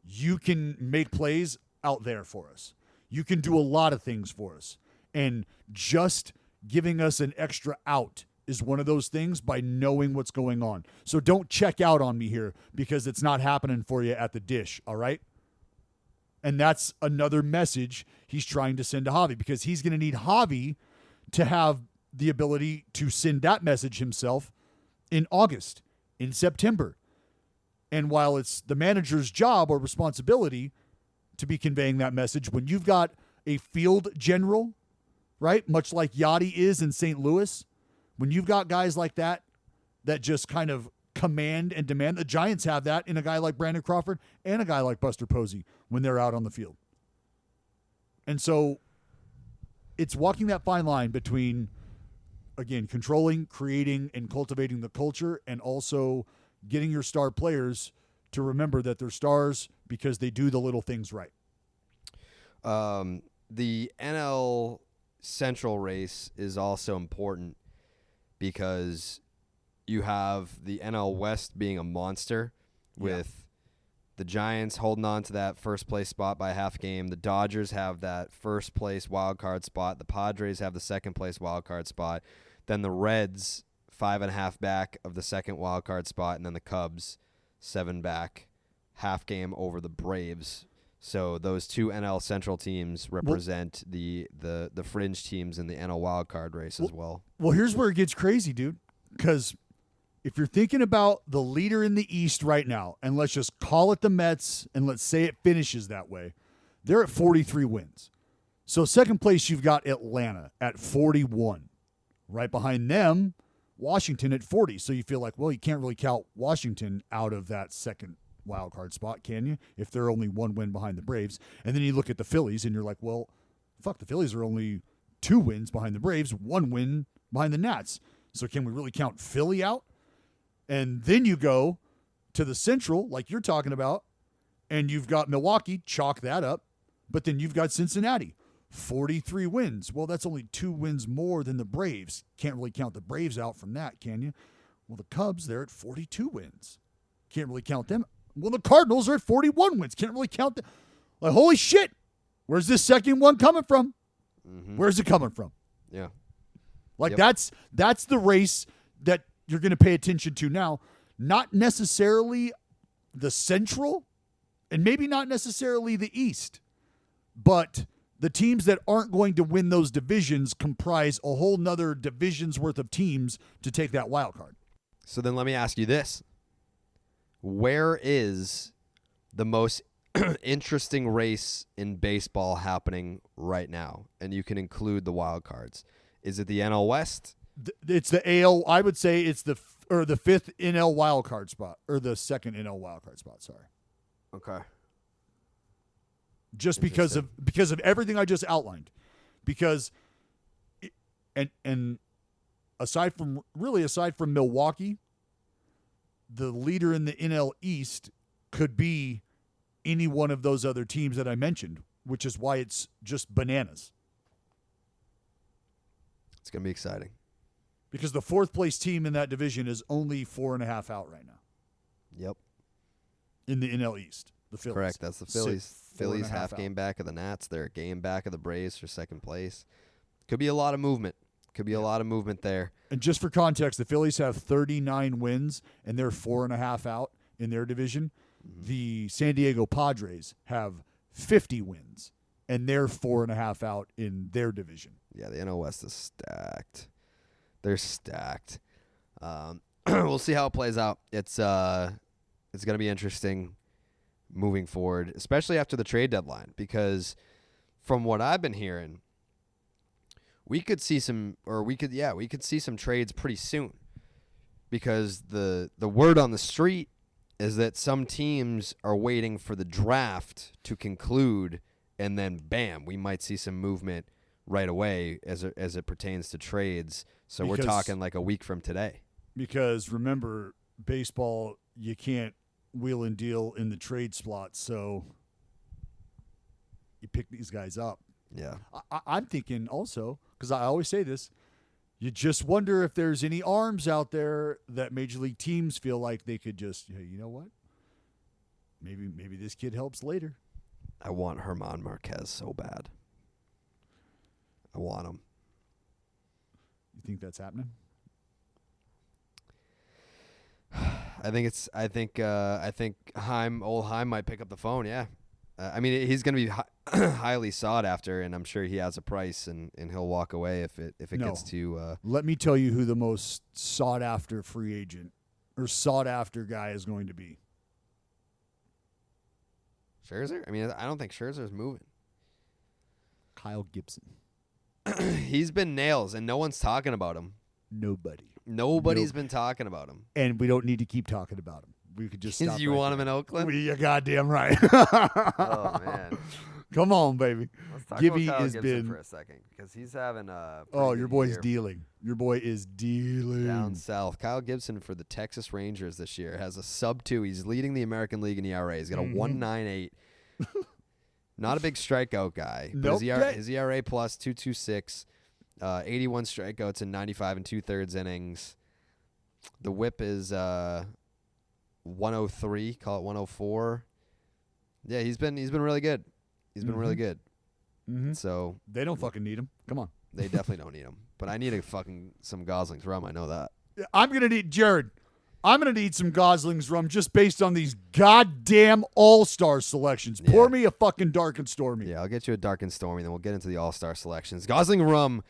You can make plays out there for us. You can do a lot of things for us. And just giving us an extra out is one of those things by knowing what's going on. So don't check out on me here because it's not happening for you at the dish, all right? And that's another message he's trying to send to Javi, because he's going to need Javi to have the ability to send that message himself in August, in September. And while it's the manager's job or responsibility to be conveying that message, when you've got a field general, right, much like Yachty is in St. Louis, when you've got guys like that that just kind of command and demand, the Giants have that in a guy like Brandon Crawford and a guy like Buster Posey when they're out on the field. And so it's walking that fine line between, again, controlling, creating, and cultivating the culture, and also getting your star players to remember that they're stars because they do the little things right. The NL Central race is also important because you have the NL West being a monster with the Giants holding on to that first place spot by a half game. The Dodgers have that first place wild card spot. The Padres have the second place wild card spot. Then the Reds 5.5 back of the second wild card spot, and then the Cubs 7 back, half game over the Braves. So those two NL Central teams represent the fringe teams in the NL wild card race as well. Well, here's where it gets crazy, dude, because if you're thinking about the leader in the East right now, and let's just call it the Mets, and let's say it finishes that way, they're at 43 wins. So second place, you've got Atlanta at 41. Right behind them, Washington at 40. So you feel like, well, you can't really count Washington out of that second wild card spot, can you? If they're only one win behind the Braves. And then you look at the Phillies and you're like, well, fuck, the Phillies are only 2 wins behind the Braves, 1 win behind the Nats. So can we really count Philly out? And then you go to the Central, like you're talking about, and you've got Milwaukee, chalk that up. But then you've got Cincinnati, 43 wins. Well, that's only 2 wins more than the Braves. Can't really count the Braves out from that, can you? Well, the Cubs, they're at 42 wins. Can't really count them. Well, the Cardinals are at 41 wins. Can't really count them. Like, holy shit. Where's this second one coming from? Mm-hmm. Where's it coming from? Yeah. Like, that's the race that you're going to pay attention to now. Not necessarily the Central, and maybe not necessarily the East, but the teams that aren't going to win those divisions comprise a whole nother division's worth of teams to take that wild card. So then let me ask you this. Where is the most interesting race in baseball happening right now? And you can include the wild cards. Is it the NL West? It's the AL. I would say it's the 5th NL wild card spot, or the 2nd NL wild card spot. Sorry. Okay. Just because of everything I just outlined, because and aside from Milwaukee, the leader in the NL East could be any one of those other teams that I mentioned, which is why it's just bananas. It's going to be exciting. Because the fourth place team in that division is only 4.5 out right now. Yep. In the NL East, the Phillies. Correct. That's the Phillies. Phillies half game back of the Nats. They're a game back of the Braves for second place. Could be a lot of movement. Could be a lot of movement there. And just for context, the Phillies have 39 wins, and they're 4.5 out in their division. The San Diego Padres have 50 wins, and they're 4.5 out in their division. Yeah, the NL West is stacked. They're stacked. We'll see how it plays out. It's going to be interesting moving forward, especially after the trade deadline, because from what I've been hearing, we could see some trades pretty soon, because the word on the street is that some teams are waiting for the draft to conclude, and then bam, we might see some movement right away as it pertains to trades. So we're talking like a week from today. Because remember, baseball, you can't wheel and deal in the trade slot, so you pick these guys up. Yeah. I'm thinking also, because I always say this, you just wonder if there's any arms out there that major league teams feel like they could just, hey, you know what? Maybe this kid helps later. I want Germán Marquez so bad. I want him. You think that's happening? I think old Heim might pick up the phone. Yeah. I mean, he's going to be highly sought after, and I'm sure he has a price, and he'll walk away if it gets to. Let me tell you who the most sought after free agent or sought after guy is going to be. Scherzer? I mean, I don't think Scherzer's moving. Kyle Gibson. He's been nails, and no one's talking about him. Nobody's been talking about him. And we don't need to keep talking about him. We could just stop. You want him in Oakland? You're goddamn right. Oh, man. Come on, baby. Let's talk Gibby about Kyle has Gibson been for a second, because he's having a your boy's year. dealing. Your boy is dealing. Down south. Kyle Gibson for the Texas Rangers this year has a sub-2. He's leading the American League in ERA. He's got a 1.98. Not a big strikeout guy. But his ERA plus 2.26. 81 strikeouts in 95 and 2/3 innings. The whip is 103. Call it 104. Yeah, he's been really good. He's been really good. Mm-hmm. So they don't fucking need him. Come on. They definitely don't need him. But I need some Gosling's rum. I know that. I'm gonna need Jared. I'm gonna need some Gosling's rum just based on these goddamn all-star selections. Yeah. Pour me a fucking dark and stormy. Yeah, I'll get you a dark and stormy, then we'll get into the all-star selections. Gosling rum,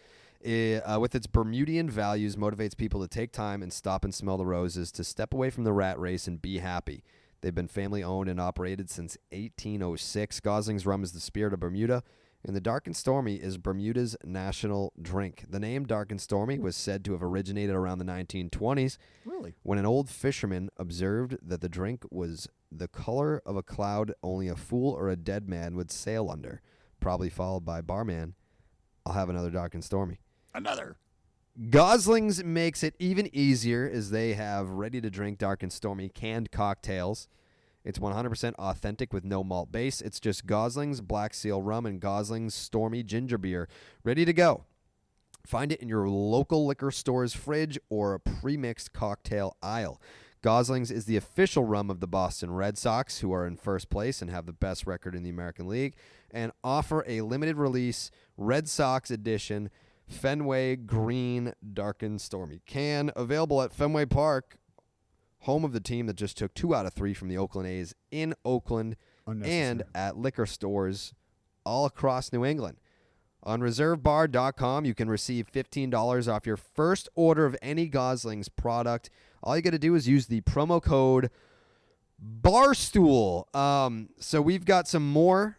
with its Bermudian values, motivates people to take time and stop and smell the roses, to step away from the rat race and be happy. They've been family-owned and operated since 1806. Gosling's rum is the spirit of Bermuda, and the Dark and Stormy is Bermuda's national drink. The name Dark and Stormy was said to have originated around the 1920s. Really? When an old fisherman observed that the drink was the color of a cloud only a fool or a dead man would sail under, probably followed by barman, I'll have another Dark and Stormy. Another. Gosling's makes it even easier, as they have ready-to-drink Dark and Stormy canned cocktails. It's 100% authentic with no malt base. It's just Gosling's Black Seal Rum and Gosling's Stormy Ginger Beer ready to go. Find it in your local liquor store's fridge or a pre-mixed cocktail aisle. Gosling's is the official rum of the Boston Red Sox, who are in first place and have the best record in the American League, and offer a limited release Red Sox edition Fenway Green Dark and Stormy can, available at Fenway Park, home of the team that just took 2 out of 3 from the Oakland A's in Oakland, and at liquor stores all across New England. On reservebar.com, you can receive $15 off your first order of any Gosling's product. All you got to do is use the promo code Barstool. So we've got some more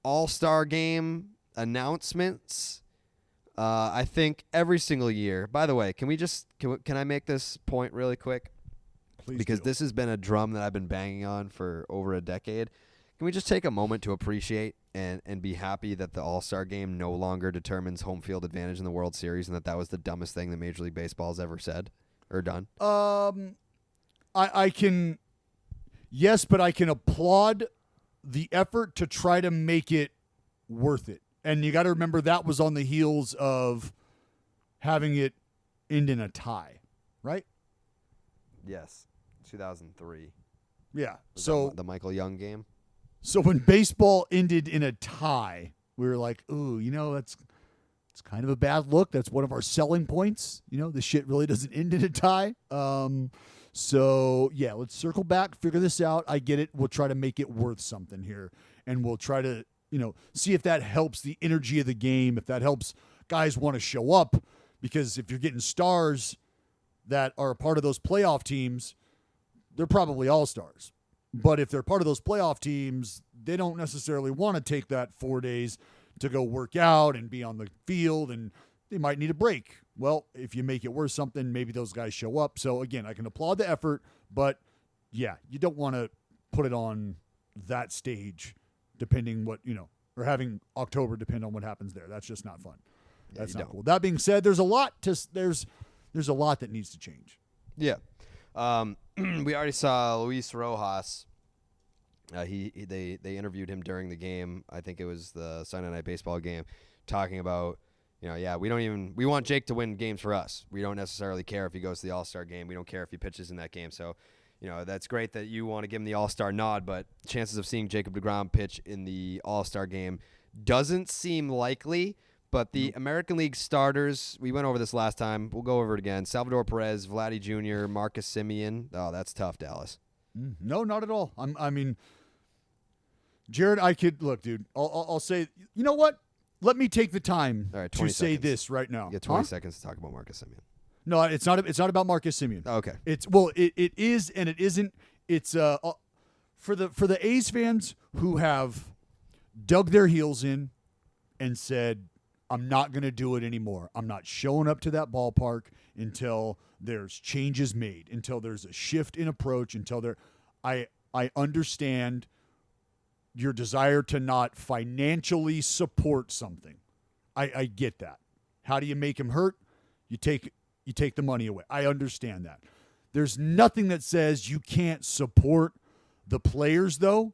All-Star Game announcements. I think every single year. By the way, can I make this point really quick? Please because do. this has been a drum that I've been banging on for over a decade. Can we just take a moment to appreciate and be happy that the All-Star Game no longer determines home field advantage in the World Series, and that was the dumbest thing that Major League Baseball has ever said or done? I can. Yes, but I can applaud the effort to try to make it worth it. And you got to remember that was on the heels of having it end in a tie, right? Yes, 2003. Yeah. Was So that the Michael Young game. So when baseball ended in a tie, we were like, ooh, it's kind of a bad look. That's one of our selling points. The shit really doesn't end in a tie. So, yeah, let's circle back, figure this out. I get it. We'll try to make it worth something here. And we'll try to, see if that helps the energy of the game, if that helps guys want to show up. Because if you're getting stars that are a part of those playoff teams, they're probably all-stars. But if they're part of those playoff teams, they don't necessarily want to take that 4 days to go work out and be on the field, and they might need a break. Well, if you make it worth something, maybe those guys show up. So, again, I can applaud the effort, but, yeah, you don't want to put it on that stage depending what, or having October depend on what happens there. That's just not fun. That's not cool. That being said, there's a lot that needs to change. Yeah. We already saw Luis Rojas. They interviewed him during the game. I think it was the Sunday Night Baseball game, talking about, we want Jake to win games for us. We don't necessarily care if he goes to the All-Star game. We don't care if he pitches in that game. So, that's great that you want to give him the All-Star nod, but chances of seeing Jacob deGrom pitch in the All-Star game doesn't seem likely. But the American League starters, we went over this last time. We'll go over it again. Salvador Perez, Vladdy Jr., Marcus Semien. Oh, that's tough, Dallas. No, not at all. I mean, Gerrit, I could look, dude. I'll say, you know what? Let me take the time to say this right now. You get 20 seconds to talk about Marcus Semien. No, it's not. It's not about Marcus Semien. Oh, okay. It is and it isn't. It's for the A's fans who have dug their heels in and said, I'm not going to do it anymore. I'm not showing up to that ballpark until there's changes made, until there's a shift in approach, until I understand your desire to not financially support something. I get that. How do you make him hurt? You take the money away. I understand that. There's nothing that says you can't support the players, though,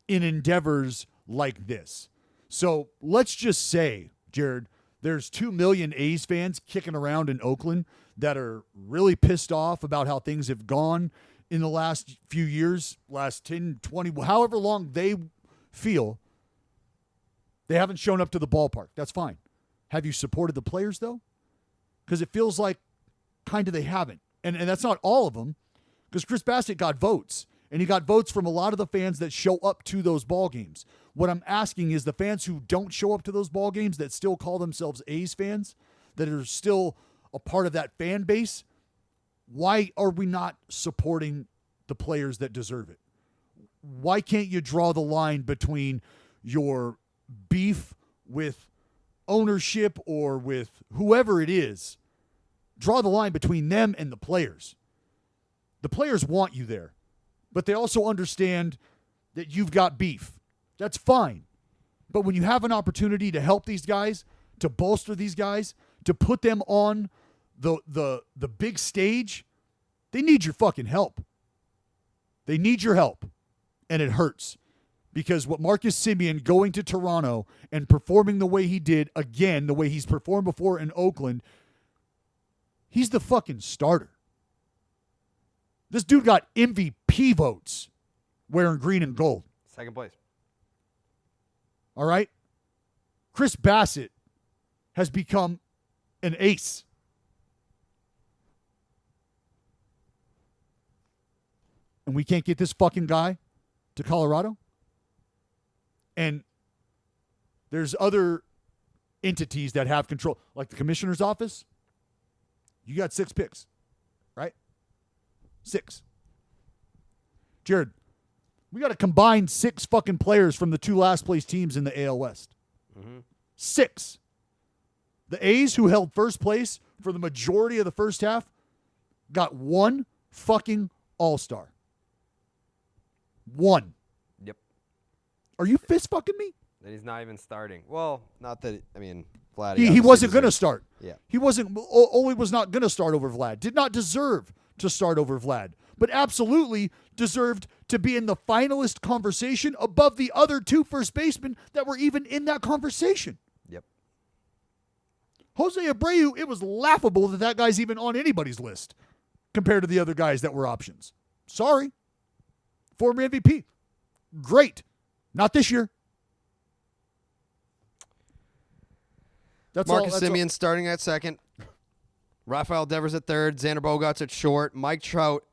in endeavors like this. So let's just say, Jared, there's 2 million A's fans kicking around in Oakland that are really pissed off about how things have gone in the last few years, last 10, 20, however long they feel. They haven't shown up to the ballpark. That's fine. Have you supported the players, though? Because it feels like kind of they haven't. And that's not all of them, because Chris Bassett got votes. And he got votes from a lot of the fans that show up to those ball games. What I'm asking is the fans who don't show up to those ball games that still call themselves A's fans, that are still a part of that fan base, why are we not supporting the players that deserve it? Why can't you draw the line between your beef with ownership or with whoever it is? Draw the line between them and the players. The players want you there. But they also understand that you've got beef. That's fine. But when you have an opportunity to help these guys, to bolster these guys, to put them on the big stage, they need your fucking help. They need your help. And it hurts. Because what Marcus Semien going to Toronto and performing the way he did, again, the way he's performed before in Oakland, he's the fucking starter. This dude got MVP votes wearing green and gold. Second place. All right? Chris Bassett has become an ace. And we can't get this fucking guy to Colorado? And there's other entities that have control, like the commissioner's office. You got 6 picks, right? 6. Jared, we got to combine 6 fucking players from the 2 last place teams in the AL West. 6. The A's, who held first place for the majority of the first half, got 1 fucking all-star. 1. Yep. Are you fist fucking me? And he's not even starting. Well, not that, Vlad. He wasn't going to start. Yeah. He wasn't, Ole was not going to start over Vlad. Did not deserve to start over Vlad. but absolutely deserved to be in the finalist conversation above the other 2 first basemen that were even in that conversation. Yep. Jose Abreu, it was laughable that guy's even on anybody's list compared to the other guys that were options. Sorry. Former MVP. Great. Not this year. Marcus Semien starting at second. Rafael Devers at third. Xander Bogaerts at short. Mike Trout,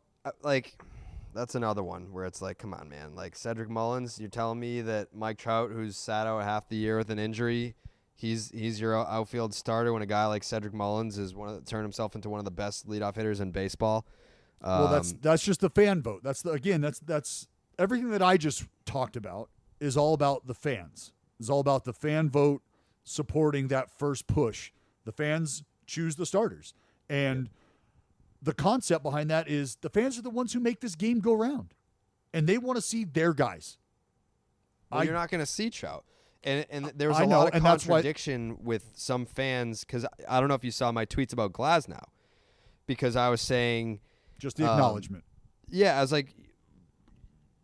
that's another one where it's like, come on, man. Like Cedric Mullins, you're telling me that Mike Trout, who's sat out half the year with an injury, he's your outfield starter when a guy like Cedric Mullins is turned himself into one of the best leadoff hitters in baseball. Well, that's just the fan vote. That's everything that I just talked about is all about the fans. It's all about the fan vote supporting that first push. The fans choose the starters. And the concept behind that is the fans are the ones who make this game go round. And they want to see their guys. Well, you're not going to see Trout. And there was a lot of contradiction with some fans, because I don't know if you saw my tweets about Glasnow, because I was saying... Just the acknowledgement. Yeah, I was like,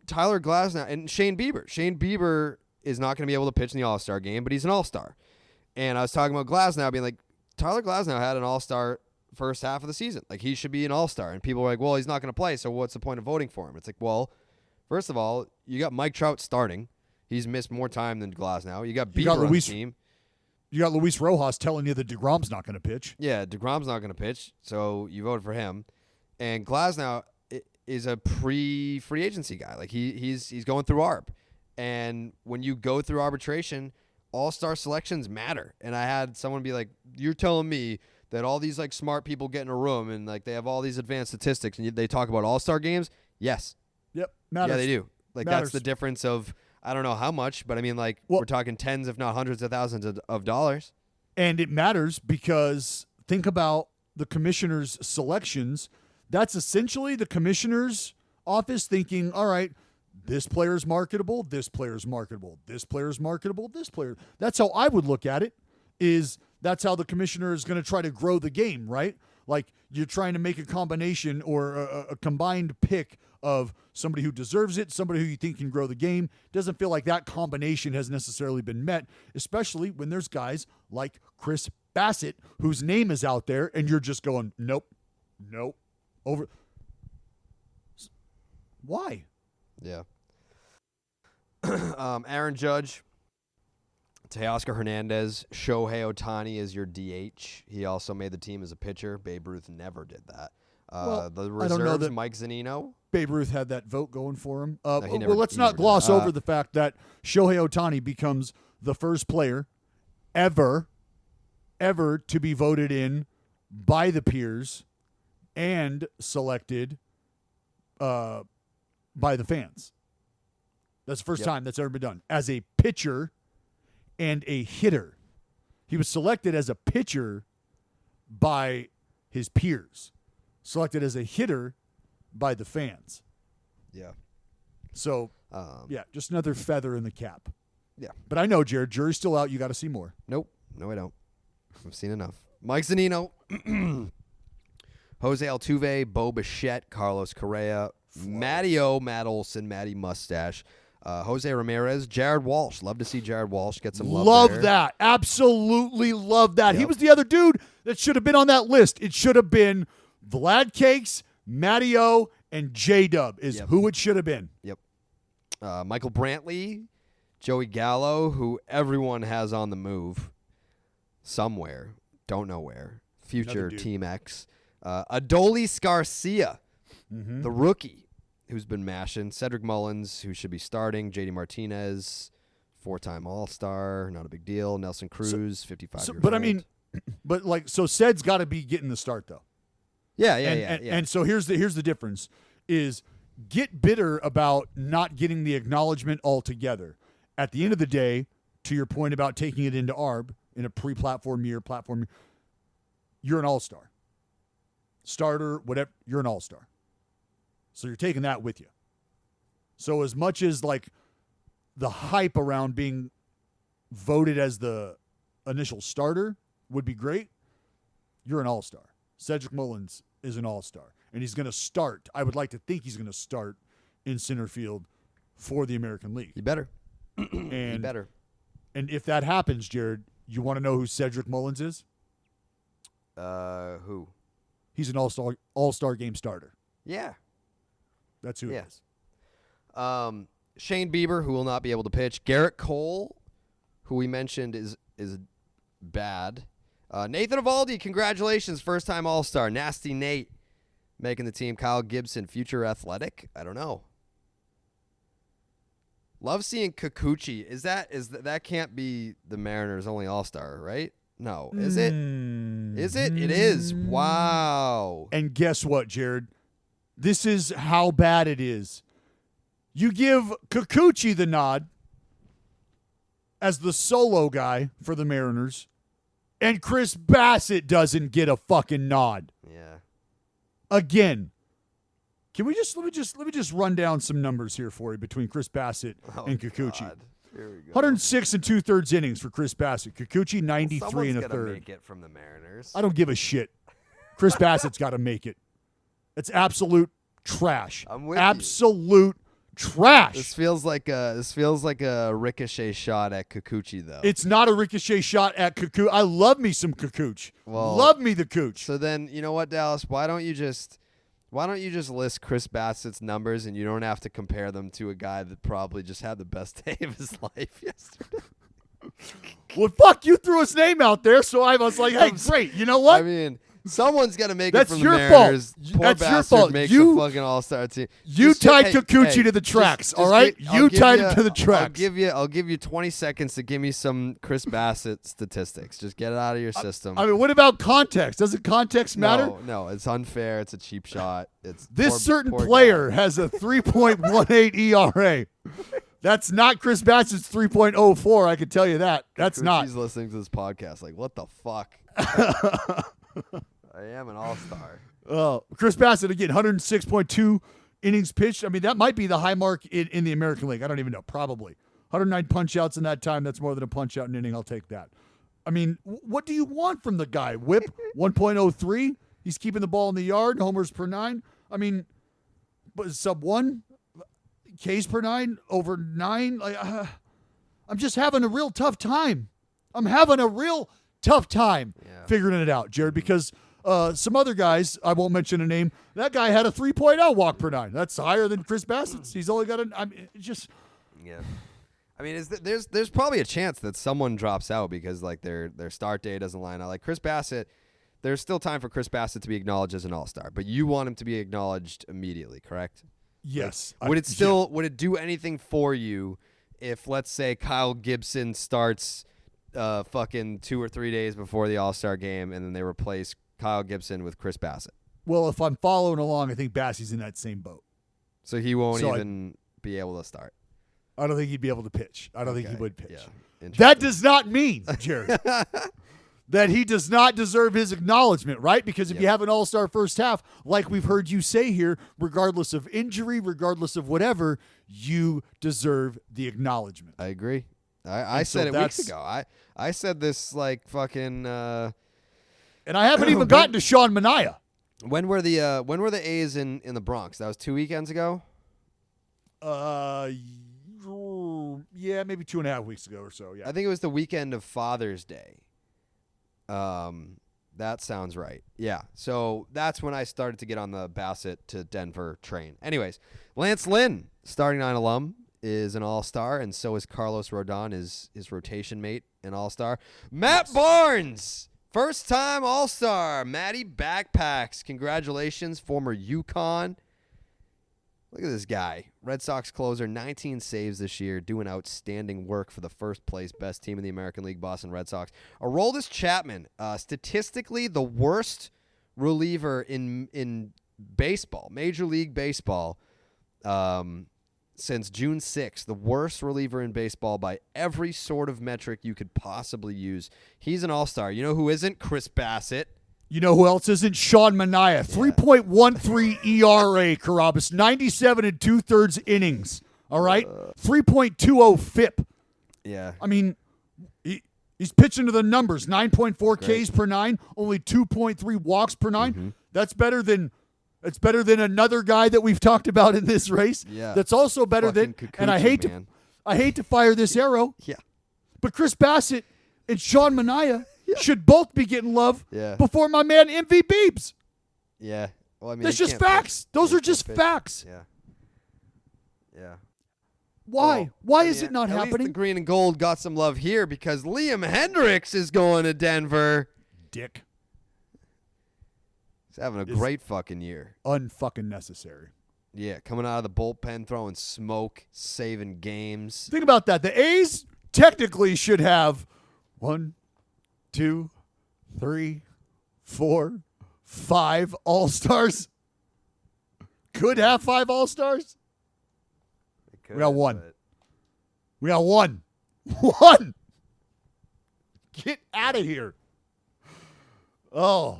Tyler Glasnow and Shane Bieber. Shane Bieber is not going to be able to pitch in the All-Star game, but he's an All-Star. And I was talking about Glasnow being like, Tyler Glasnow had an All-Star first half of the season. Like, he should be an All-Star. And people were like, well, he's not going to play, so what's the point of voting for him? It's like, well, first of all, you got Mike Trout starting. He's missed more time than Glasnow. You got Bieber on the team. You got Luis Rojas telling you that DeGrom's not going to pitch. Yeah, DeGrom's not going to pitch, so you voted for him. And Glasnow is a pre-free agency guy. Like, he's going through ARB. And when you go through arbitration, all-star selections matter. And I had someone be like, you're telling me that all these like smart people get in a room and like they have all these advanced statistics and they talk about all-star games? Yes. Yep. Matters. Yeah, they do. Like, that's the difference of, I don't know how much, but I mean, like, we're talking tens, if not hundreds of thousands of dollars. And it matters because think about the commissioner's selections. That's essentially the commissioner's office thinking, all right, this player's marketable, this player's marketable, this player's marketable, this player. That's how I would look at it, is that's how the commissioner is going to try to grow the game, right? Like, you're trying to make a combination or a combined pick of somebody who deserves it, somebody who you think can grow the game. Doesn't feel like that combination has necessarily been met, especially when there's guys like Chris Bassett, whose name is out there, and you're just going, nope, over. Why? Yeah. Aaron Judge, Teoscar Hernandez, Shohei Ohtani is your DH. He also made the team as a pitcher. Babe Ruth never did that. The reserves, I don't know that Mike Zunino. Babe Ruth had that vote going for him. No, let's not gloss over the fact that Shohei Ohtani becomes the first player ever to be voted in by the peers and selected by the fans. That's the first time that's ever been done. As a pitcher and a hitter. He was selected as a pitcher by his peers. Selected as a hitter by the fans. Yeah. So, just another feather in the cap. Yeah. But I know, Jared, jury's still out. You got to see more. Nope. No, I don't. I've seen enough. Mike Zunino, Jose Altuve, Bo Bichette, Carlos Correa, Matty Olson, Matty Mustache, Jose Ramirez, Jared Walsh. Love to see Jared Walsh get some love. Love that. Absolutely love that. Yep. He was the other dude that should have been on that list. It should have been Vlad Cakes, Matty O, and J-Dub is who it should have been. Yep. Michael Brantley, Joey Gallo, who everyone has on the move somewhere. Don't know where. Future Team X. Adolis Garcia, the rookie, who's been mashing. Cedric Mullins, who should be starting. JD Martinez, 4-time All-Star, not a big deal. Nelson Cruz, 55 years old. But I mean, so Ced's got to be getting the start though. Yeah. And so here's the difference: is get bitter about not getting the acknowledgement altogether. At the end of the day, to your point about taking it into ARB in a pre-platform year, you're an all-star. Starter, whatever, you're an all-star. So you're taking that with you. So as much as like the hype around being voted as the initial starter would be great, you're an all-star. Cedric Mullins is an all-star. And he's going to start. I would like to think he's going to start in center field for the American League. You better. And, You better. And if that happens, Jared, you want to know who Cedric Mullins is? Who? He's an all-star game starter. Yeah. That's who it is. Shane Bieber, who will not be able to pitch. Gerrit Cole, who we mentioned is bad. Nathan Eovaldi, congratulations, first-time All-Star. Nasty Nate making the team. Kyle Gibson, future athletic. I don't know. Love seeing Kikuchi. That can't be the Mariners' only All-Star, right? No, is it? Is it? It is. Wow. And guess what, Jared? This is how bad it is. You give Kikuchi the nod as the solo guy for the Mariners, and Chris Bassett doesn't get a fucking nod. Yeah. Again. Can we let me just run down some numbers here for you between Chris Bassett and Kikuchi. God. Here we go. 106 and 2/3 innings for Chris Bassett. Kikuchi 93 Someone's and a gonna third. make it from the Mariners. I don't give a shit. Chris Bassett's got to make it. It's absolute trash. I'm with absolute trash. This feels like a ricochet shot at Kikuchi, though. It's not a ricochet shot at Kikuchi. I love me some Kikuchi. Well, love me the Cooch. So then, you know what, Dallas? Why don't you just list Chris Bassett's numbers, and you don't have to compare them to a guy that probably just had the best day of his life yesterday? Well, fuck, you threw his name out there, so I was like, hey, great. You know what? I mean, someone's got to make That's it from your the Mariners. fault. Poor That's your bastard fault. makes You- the fucking all-star team. You Just- tied hey, Kikuchi hey, to the tracks, just all right? I'll You give tied him to the tracks. I'll give you 20 seconds to give me some Chris Bassett statistics. Just get it out of your system. I mean, what about context? Doesn't context matter? No, it's unfair. It's a cheap shot. It's This poor- certain poor player guy. has a 3.18 ERA. That's not Chris Bassett's 3.04. I can tell you that. That's not. He's listening to this podcast. Like, what the fuck? I am an all-star. Chris Bassett, again, 106.2 innings pitched. I mean, that might be the high mark in the American League. I don't even know. Probably. 109 punch-outs in that time. That's more than a punch-out in an inning. I'll take that. I mean, what do you want from the guy? Whip, 1.03. He's keeping the ball in the yard. Homers per 9. I mean, sub 1. Ks per 9. Over 9. Like, I'm just having a real tough time. I'm having a real tough time figuring it out, Jared, because some other guys, I won't mention a name, that guy had a 3.0 walk per 9. That's higher than Chris Bassett's. He's only got Yeah. I mean, there's probably a chance that someone drops out because like their start day doesn't line up. Like Chris Bassett, there's still time for Chris Bassett to be acknowledged as an all-star, but you want him to be acknowledged immediately, correct? yes. Like, would it do anything for you if, let's say, Kyle Gibson starts fucking 2 or 3 days before the All-Star game and then they replace Kyle Gibson with Chris Bassett? Well, if I'm following along, I think Bassie's in that same boat. So he won't even be able to start. I don't think he'd be able to pitch. I don't think he would pitch. Yeah. That does not mean, Jared, that he does not deserve his acknowledgement, right? Because if you have an all-star first half, like we've heard you say here, regardless of injury, regardless of whatever, you deserve the acknowledgement. I agree. I said it weeks ago. I said this like fucking. And I haven't even gotten to Sean Manaea. When were the A's in the Bronx? That was 2 weekends ago. Yeah, maybe 2.5 weeks ago or so. Yeah, I think it was the weekend of Father's Day. That sounds right. Yeah. So that's when I started to get on the Bassett to Denver train. Anyways, Lance Lynn, starting 9 alum, is an all-star, and so is Carlos Rodon, his rotation mate, an all-star. Matt Barnes, first-time all-star. Matty Backpacks, congratulations, former UConn. Look at this guy. Red Sox closer, 19 saves this year, doing outstanding work for the first-place best team in the American League, Boston Red Sox. Aroldis Chapman, statistically the worst reliever in baseball, Major League Baseball, since June 6th. The worst reliever in baseball by every sort of metric you could possibly use. He's an all-star. You know who isn't? Chris Bassett. You know who else isn't? Sean Manaea. 3.13 ERA, Carrabis. 97 and 2/3 innings. All right? 3.20 FIP. Yeah. I mean, he's pitching to the numbers. 9.4 Ks per 9, only 2.3 walks per 9. That's better than another guy that we've talked about in this race. Yeah. That's also better Fucking than. And I Kikuchi, hate to fire this arrow. Yeah. But Chris Bassett and Sean Manaea should both be getting love before my man MVP. Yeah. Well, I mean, that's just facts. Those are just facts. Yeah. Yeah. Why? Why is it not at happening? Least the green and gold got some love here because Liam Hendricks is going to Denver. Dick. He's having a great fucking year. Unfucking necessary. Yeah, coming out of the bullpen, throwing smoke, saving games. Think about that. The A's technically should have 1, 2, 3, 4, 5 All-Stars. Could have 5 All-Stars. We got 1. We got 1. 1. Get out of here. Oh.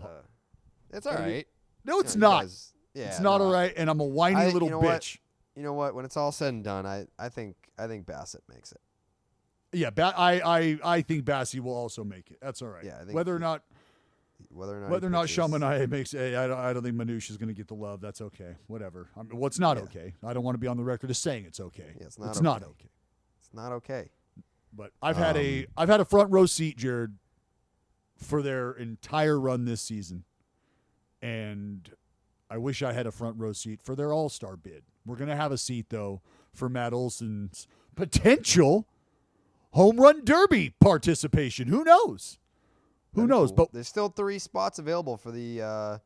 It's all right. No, it's not. It's not all right, and I'm a whiny little bitch. You know what? When it's all said and done, I think Bassett makes it. Yeah, I think Bassey will also make it. That's all right. Yeah, I think whether or not Sean pitches. Manaea makes it, I don't think Manouche is going to get the love. That's okay. Whatever. I mean, what's not okay? I don't want to be on the record as saying it's okay. Yeah, it's not okay. It's not okay. But I've had a front row seat, Jared, for their entire run this season, and I wish I had a front row seat for their All-Star bid. We're going to have a seat, though, for Matt Olson's potential home run derby participation. Who knows? Who knows? Cool. But there's still 3 spots available for the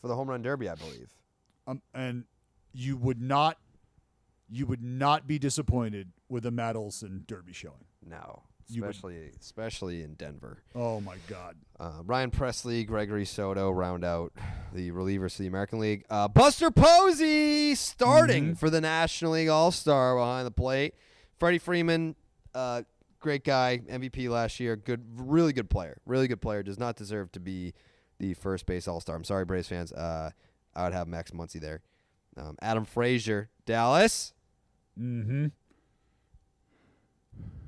home run derby, I believe. And you would not be disappointed with a Matt Olson derby showing. No. Especially in Denver. Oh, my God. Ryan Presley, Gregory Soto round out the relievers for the American League. Buster Posey starting for the National League All-Star behind the plate. Freddie Freeman, great guy, MVP last year. Really good player. Really good player. Does not deserve to be the first base All-Star. I'm sorry, Braves fans. I would have Max Muncy there. Adam Frazier, Dallas. Mm-hmm.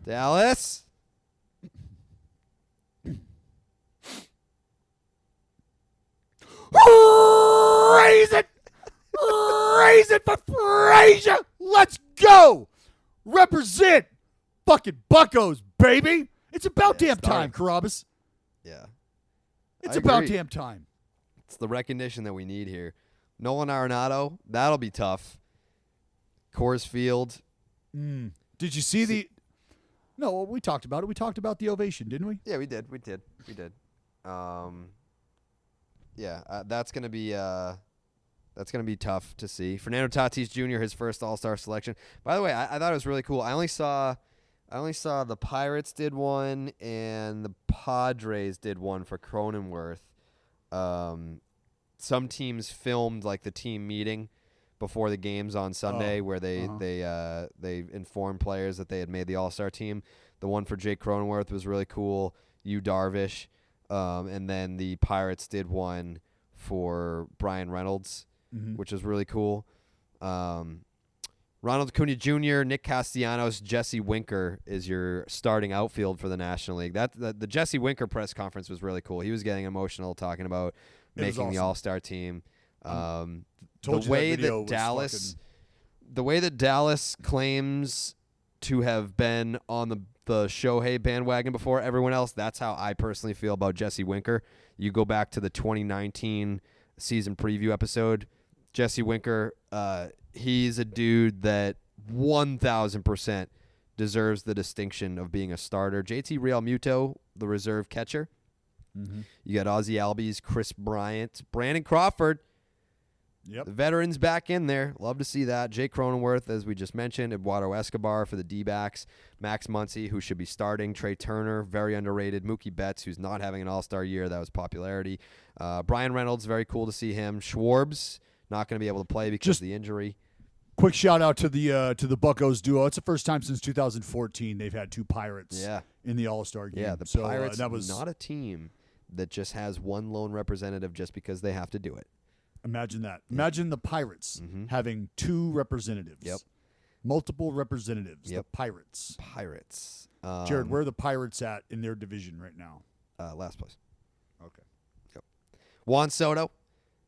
Dallas. Raise it! Raise it for Frazier! Let's go! Represent fucking Buccos, baby! It's about damn time, Carrabis. Yeah. It's about damn time. It's the recognition that we need here. Nolan Arenado, that'll be tough. Coors Field. Did you see the... No, we talked about it. We talked about the ovation, didn't we? Yeah, we did. That's gonna be tough to see. Fernando Tatis Jr. his first All-Star selection. By the way, I thought it was really cool. I only saw the Pirates did one and the Padres did one for Cronenworth. Some teams filmed like the team meeting before the games on Sunday, where they informed players that they had made the All-Star team. The one for Jake Cronenworth was really cool. Yu Darvish, and then the Pirates did one for Brian Reynolds, which was really cool. Ronald Acuna Jr., Nick Castellanos, Jesse Winker is your starting outfield for the National League. The Jesse Winker press conference was really cool. He was getting emotional talking about making the All-Star team. The way that Dallas claims to have been on the Shohei bandwagon before everyone else, that's how I personally feel about Jesse Winker. You go back to the 2019 season preview episode, Jesse Winker, he's a dude that 1,000% deserves the distinction of being a starter. JT Realmuto, the reserve catcher. You got Ozzie Albies, Chris Bryant, Brandon Crawford. Yep. The veterans back in there. Love to see that. Jake Cronenworth, as we just mentioned. Eduardo Escobar for the D-backs. Max Muncy, who should be starting. Trey Turner, very underrated. Mookie Betts, who's not having an all-star year. That was popularity. Brian Reynolds, very cool to see him. Schwarb's not going to be able to play because of the injury. Quick shout out to the Buccos duo. It's the first time since 2014 they've had 2 Pirates in the All-Star game. Yeah, the Pirates that was not a team that just has one lone representative just because they have to do it. Imagine that. Imagine the Pirates having 2 representatives. Yep. Multiple representatives. Yep. The Pirates. Jared, where are the Pirates at in their division right now? Last place. Okay. Yep. Juan Soto,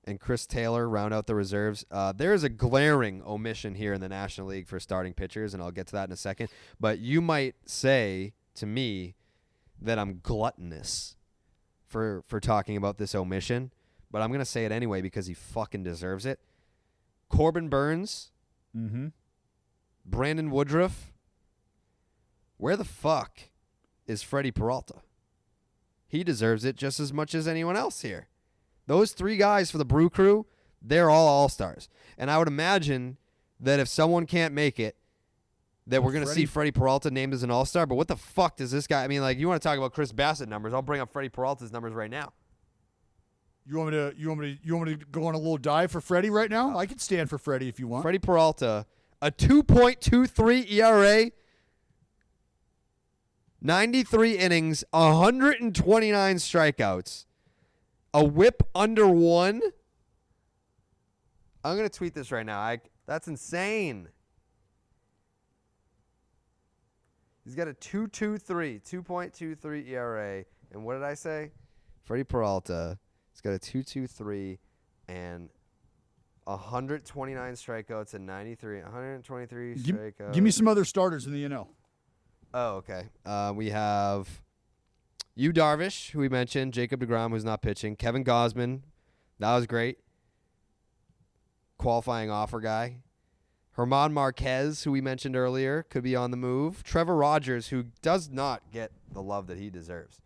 and Chris Taylor round out the reserves. There is a glaring omission here in the National League for starting pitchers, and I'll get to that in a second. But you might say to me that I'm gluttonous for talking about this omission, but I'm going to say it anyway because he fucking deserves it. Corbin Burns, Brandon Woodruff, where the fuck is Freddie Peralta? He deserves it just as much as anyone else here. Those three guys for the Brew Crew, they're all all-stars. And I would imagine that if someone can't make it, that we're going to see Freddie Peralta named as an all-star. But what the fuck does this guy... I mean, like, you want to talk about Chris Bassett numbers. I'll bring up Freddie Peralta's numbers right now. You want me to go on a little dive for Freddie right now? I can stand for Freddie if you want. Freddie Peralta, a 2.23 ERA, 93 innings, 129 strikeouts, a whip under 1. I'm going to tweet this right now. That's insane. He's got a 2.23 ERA. And what did I say? Freddie Peralta. He's got a 2.23 and 129 strikeouts and 123 strikeouts. Give me some other starters in the NL. Oh, okay. We have Yu Darvish, who we mentioned, Jacob deGrom, who's not pitching, Kevin Gausman, that was great, qualifying offer guy, German Marquez, who we mentioned earlier, could be on the move, Trevor Rogers, who does not get the love that he deserves.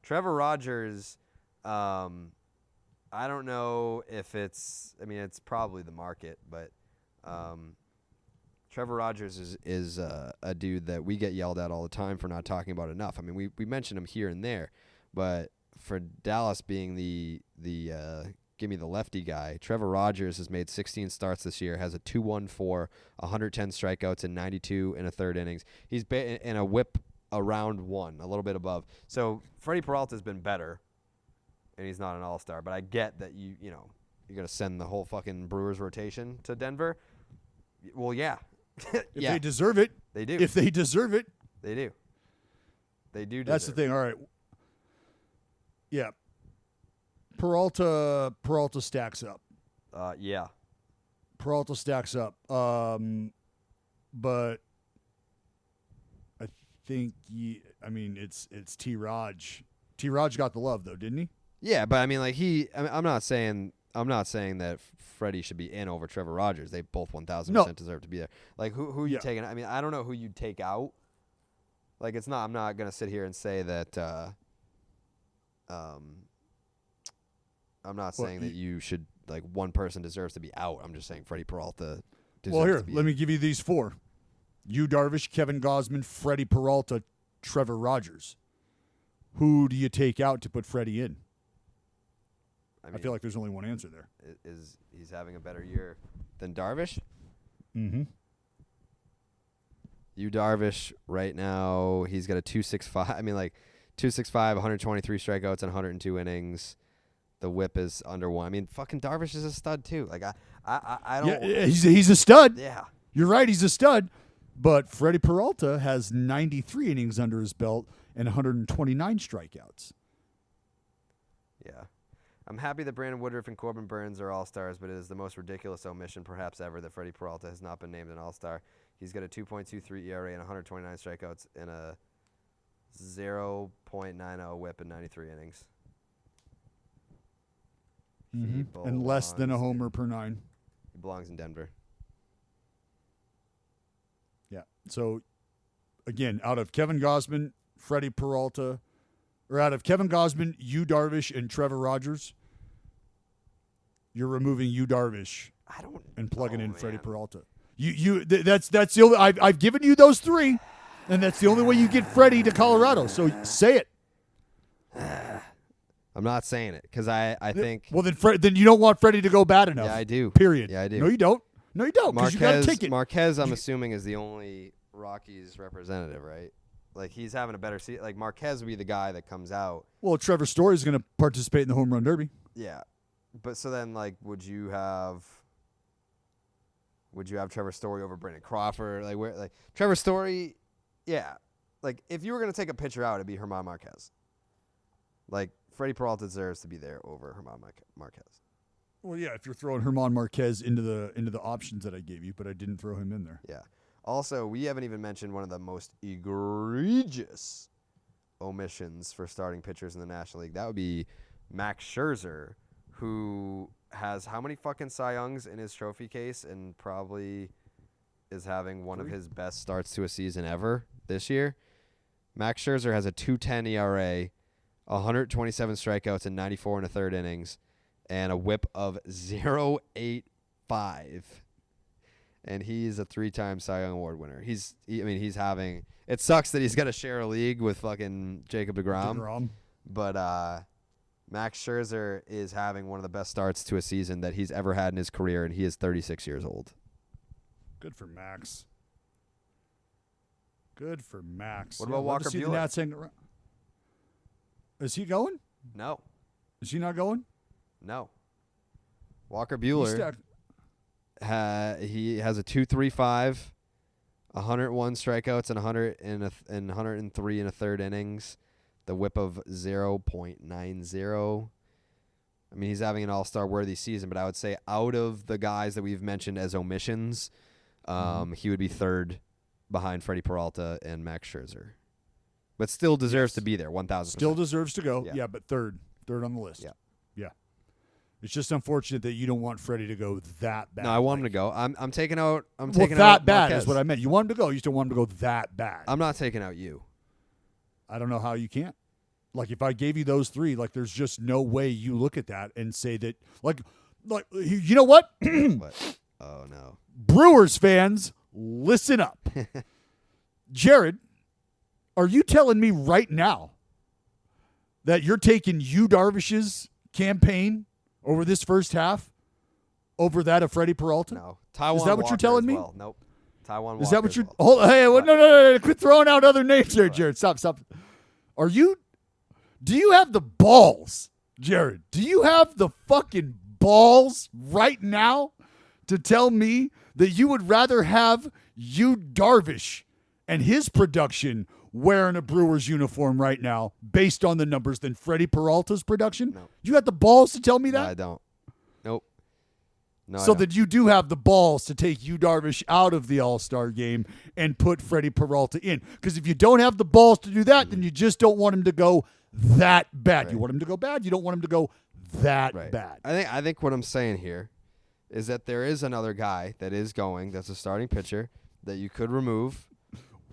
Trevor Rogers, I don't know if it's probably the market, but Trevor Rogers is a dude that we get yelled at all the time for not talking about enough. I mean, we mention him here and there, but for Dallas being the give me the lefty guy, Trevor Rogers has made 16 starts this year, has a 2.14, 110 strikeouts, and 92 in a third innings. He's been in a whip around 1, a little bit above. So Freddie Peralta's been better, and he's not an all-star. But I get that you're gonna send the whole fucking Brewers rotation to Denver. Well, yeah. If they deserve it. They do. If they deserve it. They do. They do deserve That's the thing. All right. Yeah. Peralta stacks up. Yeah. Peralta stacks up. But I think it's T-Raj. T-Raj got the love though, didn't he? Yeah, but I mean, like I'm not saying that Freddie should be in over Trevor Rogers. They both 1,000% deserve to be there. Like who are you taking? I mean, I don't know who you'd take out. Like I'm not gonna sit here and say that. I'm not saying that you should like one person deserves to be out. I'm just saying Freddie Peralta deserves to be let me give you these 4: Yu Darvish, Kevin Gausman, Freddie Peralta, Trevor Rogers. Who do you take out to put Freddie in? I feel like there's only one answer there. Is he's having a better year than Darvish? Mm-hmm. Yu Darvish right now, he's got a 2.65. I mean, like 2.65, 123 strikeouts and 102 innings. The whip is under 1. I mean, fucking Darvish is a stud too. Like I don't. Yeah, he's a stud. Yeah, you're right. He's a stud. But Freddie Peralta has 93 innings under his belt and 129 strikeouts. Yeah. I'm happy that Brandon Woodruff and Corbin Burns are all-stars, but it is the most ridiculous omission perhaps ever that Freddie Peralta has not been named an all-star. He's got a 2.23 ERA and 129 strikeouts and a 0.90 whip in 93 innings. Mm-hmm. And less than a homer per 9. He belongs in Denver. Yeah. So, again, out of Kevin Gausman, Freddie Peralta, or out of Kevin Gausman, Yu Darvish, and Trevor Rogers, you're removing Yu Darvish and plugging in Freddie Peralta. That's the only I've given you those 3, and that's the only way you get Freddie to Colorado. So say it. I'm not saying it because I think. Well, then you don't want Freddie to go bad enough. Yeah, I do. Period. Yeah, I do. No, you don't. No, you don't. Because you got a ticket. Marquez, I'm assuming, is the only Rockies representative, right? Like he's having a better season. Like Marquez would be the guy that comes out. Well, Trevor Story is going to participate in the home run derby. Yeah, but so then, like, would you have Trevor Story over Brandon Crawford? Like where? Like Trevor Story, yeah. Like if you were going to take a pitcher out, it'd be German Marquez. Like Freddie Peralta deserves to be there over German Marquez. Well, yeah, if you're throwing German Marquez into the options that I gave you, but I didn't throw him in there. Yeah. Also, we haven't even mentioned one of the most egregious omissions for starting pitchers in the National League. That would be Max Scherzer, who has how many fucking Cy Youngs in his trophy case and probably is having one of his best starts to a season ever this year. Max Scherzer has a 2.10 ERA, 127 strikeouts in 94 and a third innings, and a whip of 0.85. And he's a 3-time Cy Young Award winner. He's having. It sucks that he's got to share a league with fucking Jacob DeGrom. But Max Scherzer is having one of the best starts to a season that he's ever had in his career, and he is 36 years old. Good for Max. Good for Max. What about Walker Buehler? Is he going? No. Is he not going? No. Walker Buehler. He has a 2.35, 101 strikeouts and 103 and a third innings. The whip of 0.90. I mean, he's having an all-star worthy season, but I would say out of the guys that we've mentioned as omissions, he would be third behind Freddie Peralta and Max Scherzer. But still deserves to be there, 1,000%. Still deserves to go, yeah, but third on the list. Yeah. It's just unfortunate that you don't want Freddie to go that bad. No, I want him to go. I'm taking out. That bad Marquez. is what I meant. You want him to go. You just don't want him to go that bad. I'm not taking out you. I don't know how you can't. Like, if I gave you those three, like, there's just no way you look at that and say that, like you know what? What? Oh, no. Brewers fans, listen up. Gerrit, are you telling me right now that you're taking Yu Darvish's campaign over this first half over that of Freddie Peralta? No. Taiwan is that what Walker you're telling me? Well. Nope. Taiwan Walker. Is that what you're? Well. Hey, no. Quit throwing out other names there, Gerrit. Stop. Do you have the balls, Gerrit? Do you have the fucking balls right now to tell me that you would rather have Yu Darvish and his production wearing a Brewers uniform right now based on the numbers than Freddie Peralta's production? No. You got the balls to tell me that? No, I don't. Nope. No, so that you do have the balls to take Yu Darvish out of the All-Star game and put Freddie Peralta in. Because if you don't have the balls to do that, then you just don't want him to go that bad. Right. You want him to go bad. You don't want him to go that bad. I think what I'm saying here is that there is another guy that is going, that's a starting pitcher, that you could remove.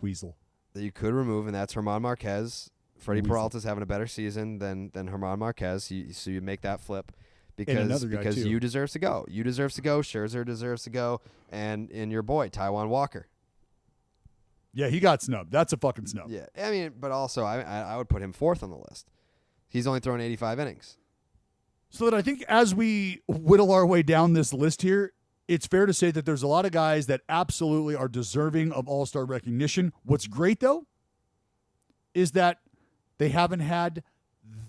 Weasel. That you could remove, and that's German Marquez. Freddie Peralta's having a better season than German Marquez, so you make that flip. Because you deserves to go. You deserves to go. Scherzer deserves to go. And your boy, Taiwan Walker. Yeah, he got snubbed. That's a fucking snub. Yeah, I mean, but also I would put him fourth on the list. He's only thrown 85 innings. So that I think as we whittle our way down this list here, it's fair to say that there's a lot of guys that absolutely are deserving of all-star recognition. What's great, though, is that they haven't had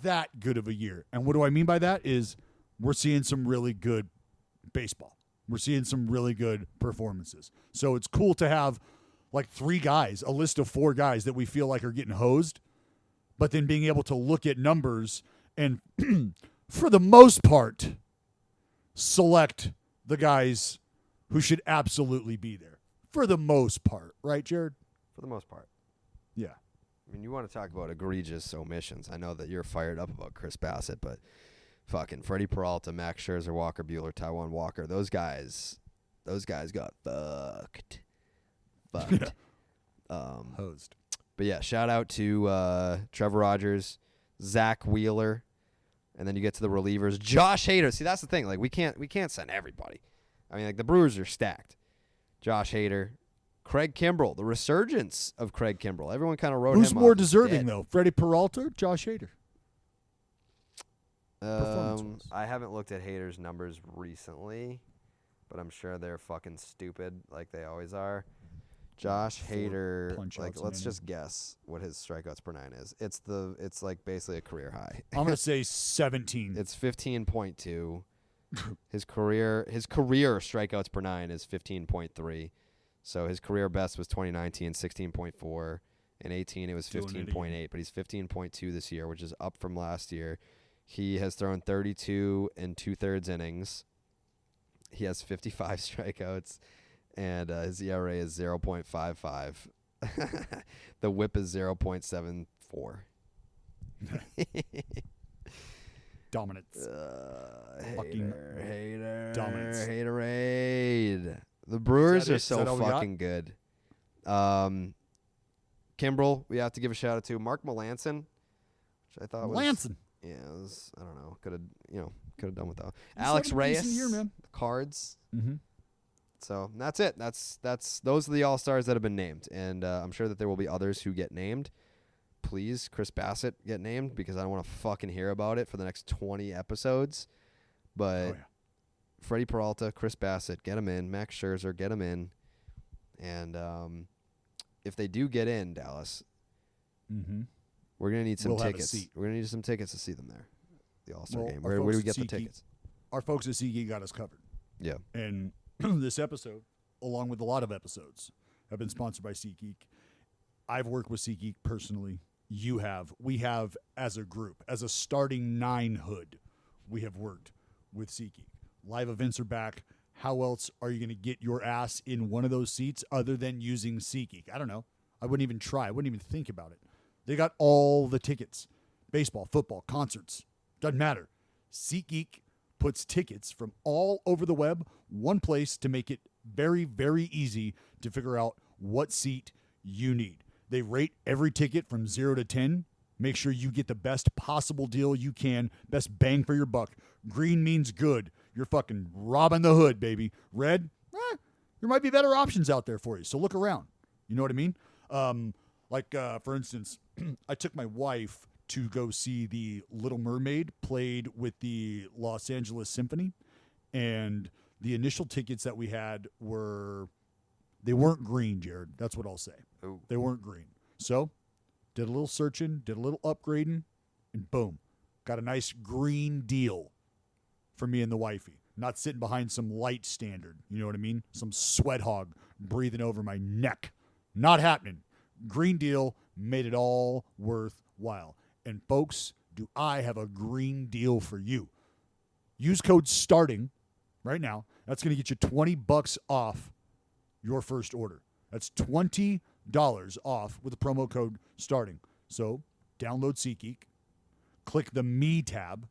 that good of a year. And what do I mean by that is we're seeing some really good baseball. We're seeing some really good performances. So it's cool to have like three guys, a list of four guys that we feel like are getting hosed, but then being able to look at numbers and for the most part, select the guys who should absolutely be there. For the most part. Right, Jared? For the most part. Yeah. I mean, you want to talk about egregious omissions. I know that you're fired up about Chris Bassett, but fucking Freddie Peralta, Max Scherzer, Walker Buehler, Taiwan Walker, those guys got fucked. Hosed. But yeah, shout out to Trevor Rogers, Zach Wheeler, and then you get to the relievers. Josh Hader. See, that's the thing. Like we can't send everybody. I mean, like the Brewers are stacked. Josh Hader, Craig Kimbrell, the resurgence of Craig Kimbrell. Everyone kind of wrote Who's him more off deserving dead. though? Freddie Peralta or Josh Hader? I haven't looked at Hader's numbers recently, but I'm sure they're fucking stupid like they always are. Josh Hader, like let's just guess what his strikeouts per nine is. It's like basically a career high. I'm gonna say 17. It's 15.2. His career strikeouts per nine is 15.3. So his career best was 2019, 16.4. In 18, it was 15.8, but he's 15.2 this year, which is up from last year. He has thrown 32 and 2/3 innings. He has 55 strikeouts, and his ERA is 0.55. The WHIP is 0.74. Dominance. Hater. Dominance. Haterade. The Brewers are so fucking good. Kimbrel, we have to give a shout out to Mark Melanson, which I thought was yeah, it was, I don't know, could have done without. Alex Reyes, year, man. the Cards. Mm-hmm. So that's it. Those are the all-stars that have been named, and I'm sure that there will be others who get named. Please, Chris Bassett, get named because I don't want to fucking hear about it for the next 20 episodes. But Freddie Peralta, Chris Bassett, get him in. Max Scherzer, get him in. And if they do get in, Dallas, we're gonna need some tickets. We're gonna need some tickets to see them there. The All-Star game. Where do we get the tickets? Our folks at SeatGeek got us covered. Yeah. And this episode, along with a lot of episodes, have been sponsored by SeatGeek. I've worked with SeatGeek personally. You have. We have as a group, as a starting 9 hood, we have worked with SeatGeek. Live events are back. How else are you going to get your ass in one of those seats other than using SeatGeek? I don't know. I wouldn't even try. I wouldn't even think about it. They got all the tickets. Baseball, football, concerts. Doesn't matter. SeatGeek puts tickets from all over the web, one place to make it very, very easy to figure out what seat you need. They rate every ticket from 0 to 10. Make sure you get the best possible deal you can, best bang for your buck. Green means good. You're fucking robbing the hood, baby. Red, there might be better options out there for you, so look around. You know what I mean? For instance, I took my wife to go see the Little Mermaid played with the Los Angeles Symphony, and the initial tickets that we had they weren't green, Jared. That's what I'll say. Ooh. They weren't green. So, did a little searching, did a little upgrading, and boom, got a nice green deal for me and the wifey. Not sitting behind some light standard, you know what I mean? Some sweat hog breathing over my neck. Not happening. Green deal made it all worthwhile. And folks, do I have a green deal for you? Use code STARTING right now. That's going to get you $20 off your first order. That's $20 off with the promo code STARTING. So download SeatGeek, click the Me tab,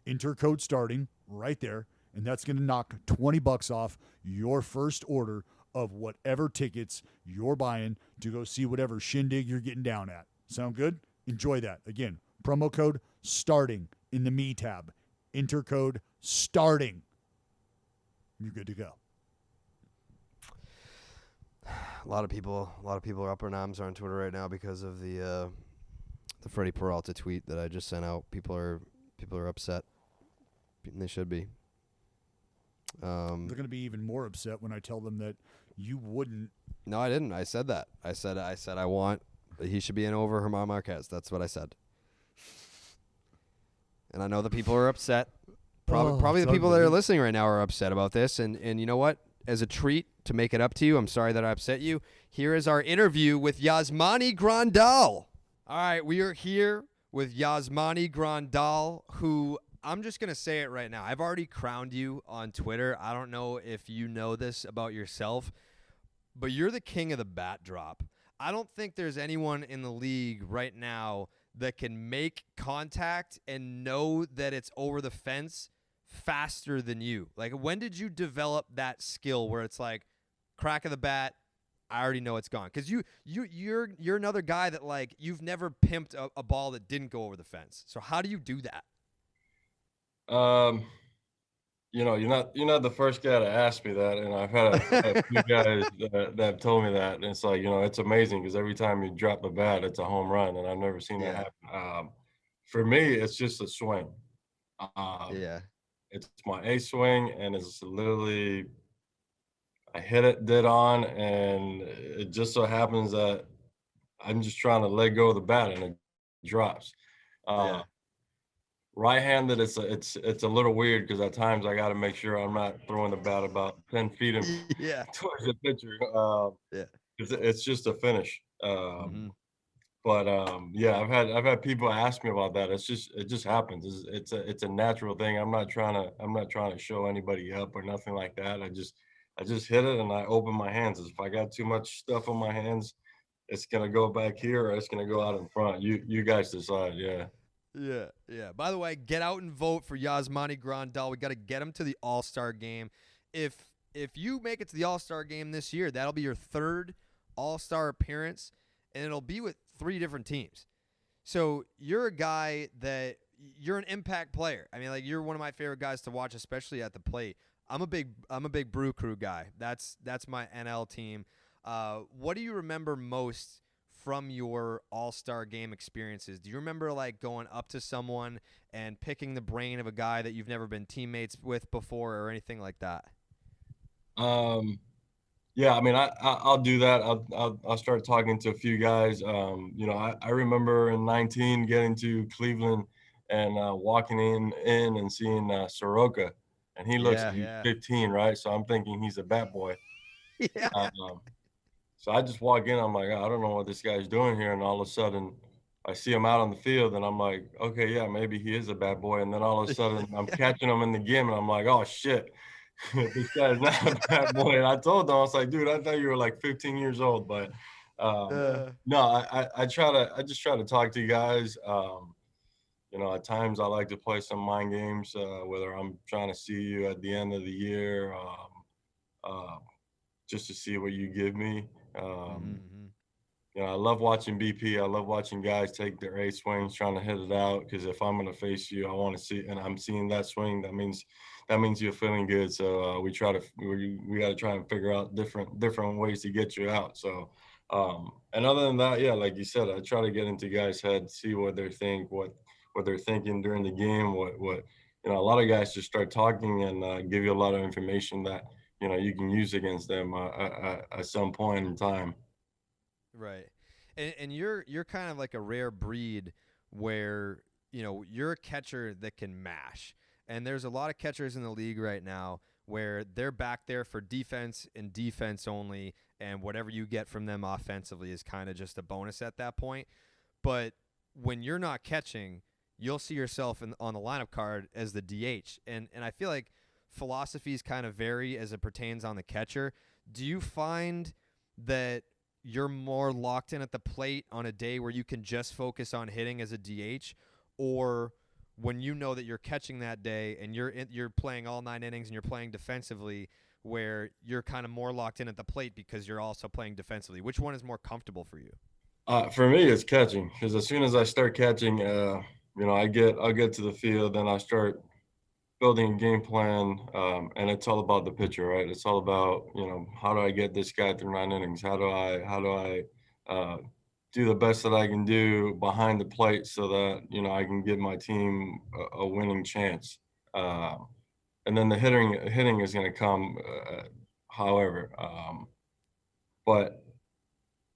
enter code STARTING right there, and that's going to knock $20 off your first order of whatever tickets you're buying to go see whatever shindig you're getting down at. Sound good? Enjoy that. Again, promo code STARTING in the Me tab. Enter code STARTING. You're good to go. A lot of people are up in arms on Twitter right now because of the Freddie Peralta tweet that I just sent out. People are upset. They should be. They're going to be even more upset when I tell them that you wouldn't. No, I didn't. I said that. I said I want he should be in over Germán Marquez. That's what I said. And I know the people are upset. Probably the people that are listening right now are upset about this. And you know what? As a treat to make it up to you, I'm sorry that I upset you. Here is our interview with Yasmani Grandal. All right, we are here with Yasmani Grandal, who I'm just going to say it right now. I've already crowned you on Twitter. I don't know if you know this about yourself, but you're the king of the bat drop. I don't think there's anyone in the league right now that can make contact and know that it's over the fence faster than you. Like, when did you develop that skill where it's like, crack of the bat, I already know it's gone? Because you're another guy that, like, you've never pimped a ball that didn't go over the fence. So how do you do that? You're not the first guy to ask me that, and I've had a few guys that have told me that, and it's like, it's amazing because every time you drop the bat, it's a home run, and I've never seen that happen. For me, it's just a swing. It's my A swing, and it's literally I hit it dead on, and it just so happens that I'm just trying to let go of the bat, and it drops. Right-handed, it's a little weird because at times I got to make sure I'm not throwing the bat about 10 feet towards the pitcher. It's just a finish. But yeah, I've had people ask me about that. It just happens. It's a natural thing. I'm not trying to show anybody up or nothing like that. I just hit it and I open my hands. If I got too much stuff on my hands, it's gonna go back here or it's gonna go out in front. You guys decide. Yeah. Yeah, yeah. By the way, get out and vote for Yasmani Grandal. We got to get him to the All-Star game. If you make it to the All-Star game this year, that'll be your third All-Star appearance, and it'll be with 3 different teams. So you're a guy that you're an impact player. I mean, like you're one of my favorite guys to watch, especially at the plate. I'm a big Brew Crew guy. That's my NL team. What do you remember most from your All-Star game experiences? Do you remember like going up to someone and picking the brain of a guy that you've never been teammates with before or anything like that? Um, yeah, I mean, I'll do that. I'll start talking to a few guys. You know, I remember in 19 getting to Cleveland and walking in and seeing Soroka, and he looks Yeah, like he's yeah. 15, right? So I'm thinking he's a bat boy. Yeah. Um, so I just walk in. I'm like, I don't know what this guy's doing here, and all of a sudden, I see him out on the field, and I'm like, okay, yeah, maybe he is a bad boy. And then all of a sudden, I'm catching him in the game, and I'm like, oh shit, this guy's not a bad boy. And I told them, I was like, dude, I thought you were like 15 years old, but no, I just try to talk to you guys. You know, at times I like to play some mind games, whether I'm trying to see you at the end of the year, uh, just to see what you give me. Um, Mm-hmm. you know, I love watching BP. I love watching guys take their A swings, trying to hit it out. Because if I'm going to face you, I want to see, and I'm seeing that swing. That means you're feeling good. So we got to try and figure out different ways to get you out. So, and other than that, yeah, like you said, I try to get into guys' heads, see what they think, what they're thinking during the game. What you know, a lot of guys just start talking and give you a lot of information that you know you can use against them at some point in time. Right. And you're kind of like a rare breed where, you know, you're a catcher that can mash. And there's a lot of catchers in the league right now where they're back there for defense and defense only, and whatever you get from them offensively is kind of just a bonus at that point. But when you're not catching, you'll see yourself on the lineup card as the DH. And I feel like philosophies kind of vary as it pertains on the catcher. Do you find that you're more locked in at the plate on a day where you can just focus on hitting as a DH, or when you know that you're catching that day and you're playing all 9 innings and you're playing defensively, where you're kind of more locked in at the plate because you're also playing defensively? Which one is more comfortable for you? For me, it's catching because as soon as I start catching, you know, I'll get to the field, then I start building a game plan, and it's all about the pitcher, right? It's all about you know how do I get this guy through 9 innings? How do I uh, do the best that I can do behind the plate so that you know I can give my team a winning chance. Uh, and then the hitting is going to come, however. But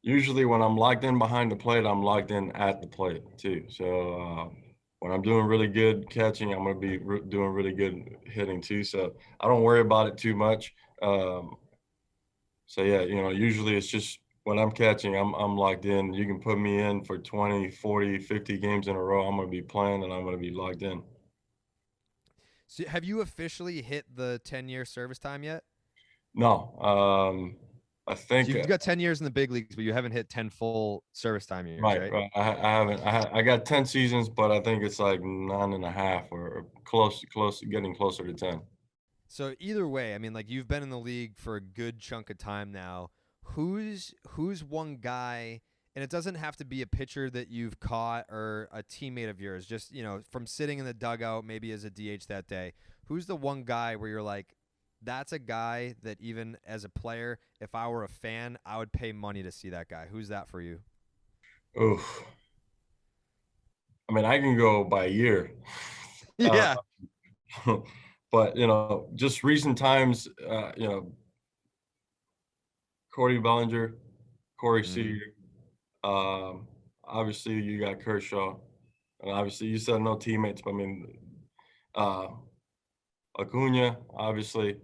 usually when I'm locked in behind the plate, I'm locked in at the plate too. So when I'm doing really good catching, I'm going to be doing really good hitting too. So I don't worry about it too much. Um, so yeah, you know, usually it's just when I'm catching, I'm locked in. You can put me in for 20, 40, 50 games in a row. I'm going to be playing and I'm going to be locked in. So have you officially hit the 10-year service time yet? No, I So think you've got 10 years in the big leagues, but you haven't hit 10 full service time years, right, right? right. I haven't. I got 10 seasons, but I think it's like 9.5 or close, getting closer to 10. So either way, I mean, like you've been in the league for a good chunk of time now. Who's one guy, and it doesn't have to be a pitcher that you've caught or a teammate of yours, just, you know, from sitting in the dugout, maybe as a DH that day. Who's the one guy where you're like, that's a guy that even as a player, if I were a fan, I would pay money to see that guy. Who's that for you? Oof. I mean, I can go by year. Uh, Yeah. but you know, just recent times, you know, Corey Bellinger, Corey Mm-hmm. Seager. Obviously, you got Kershaw, and obviously, you said no teammates. But I mean, uh, Acuna, obviously.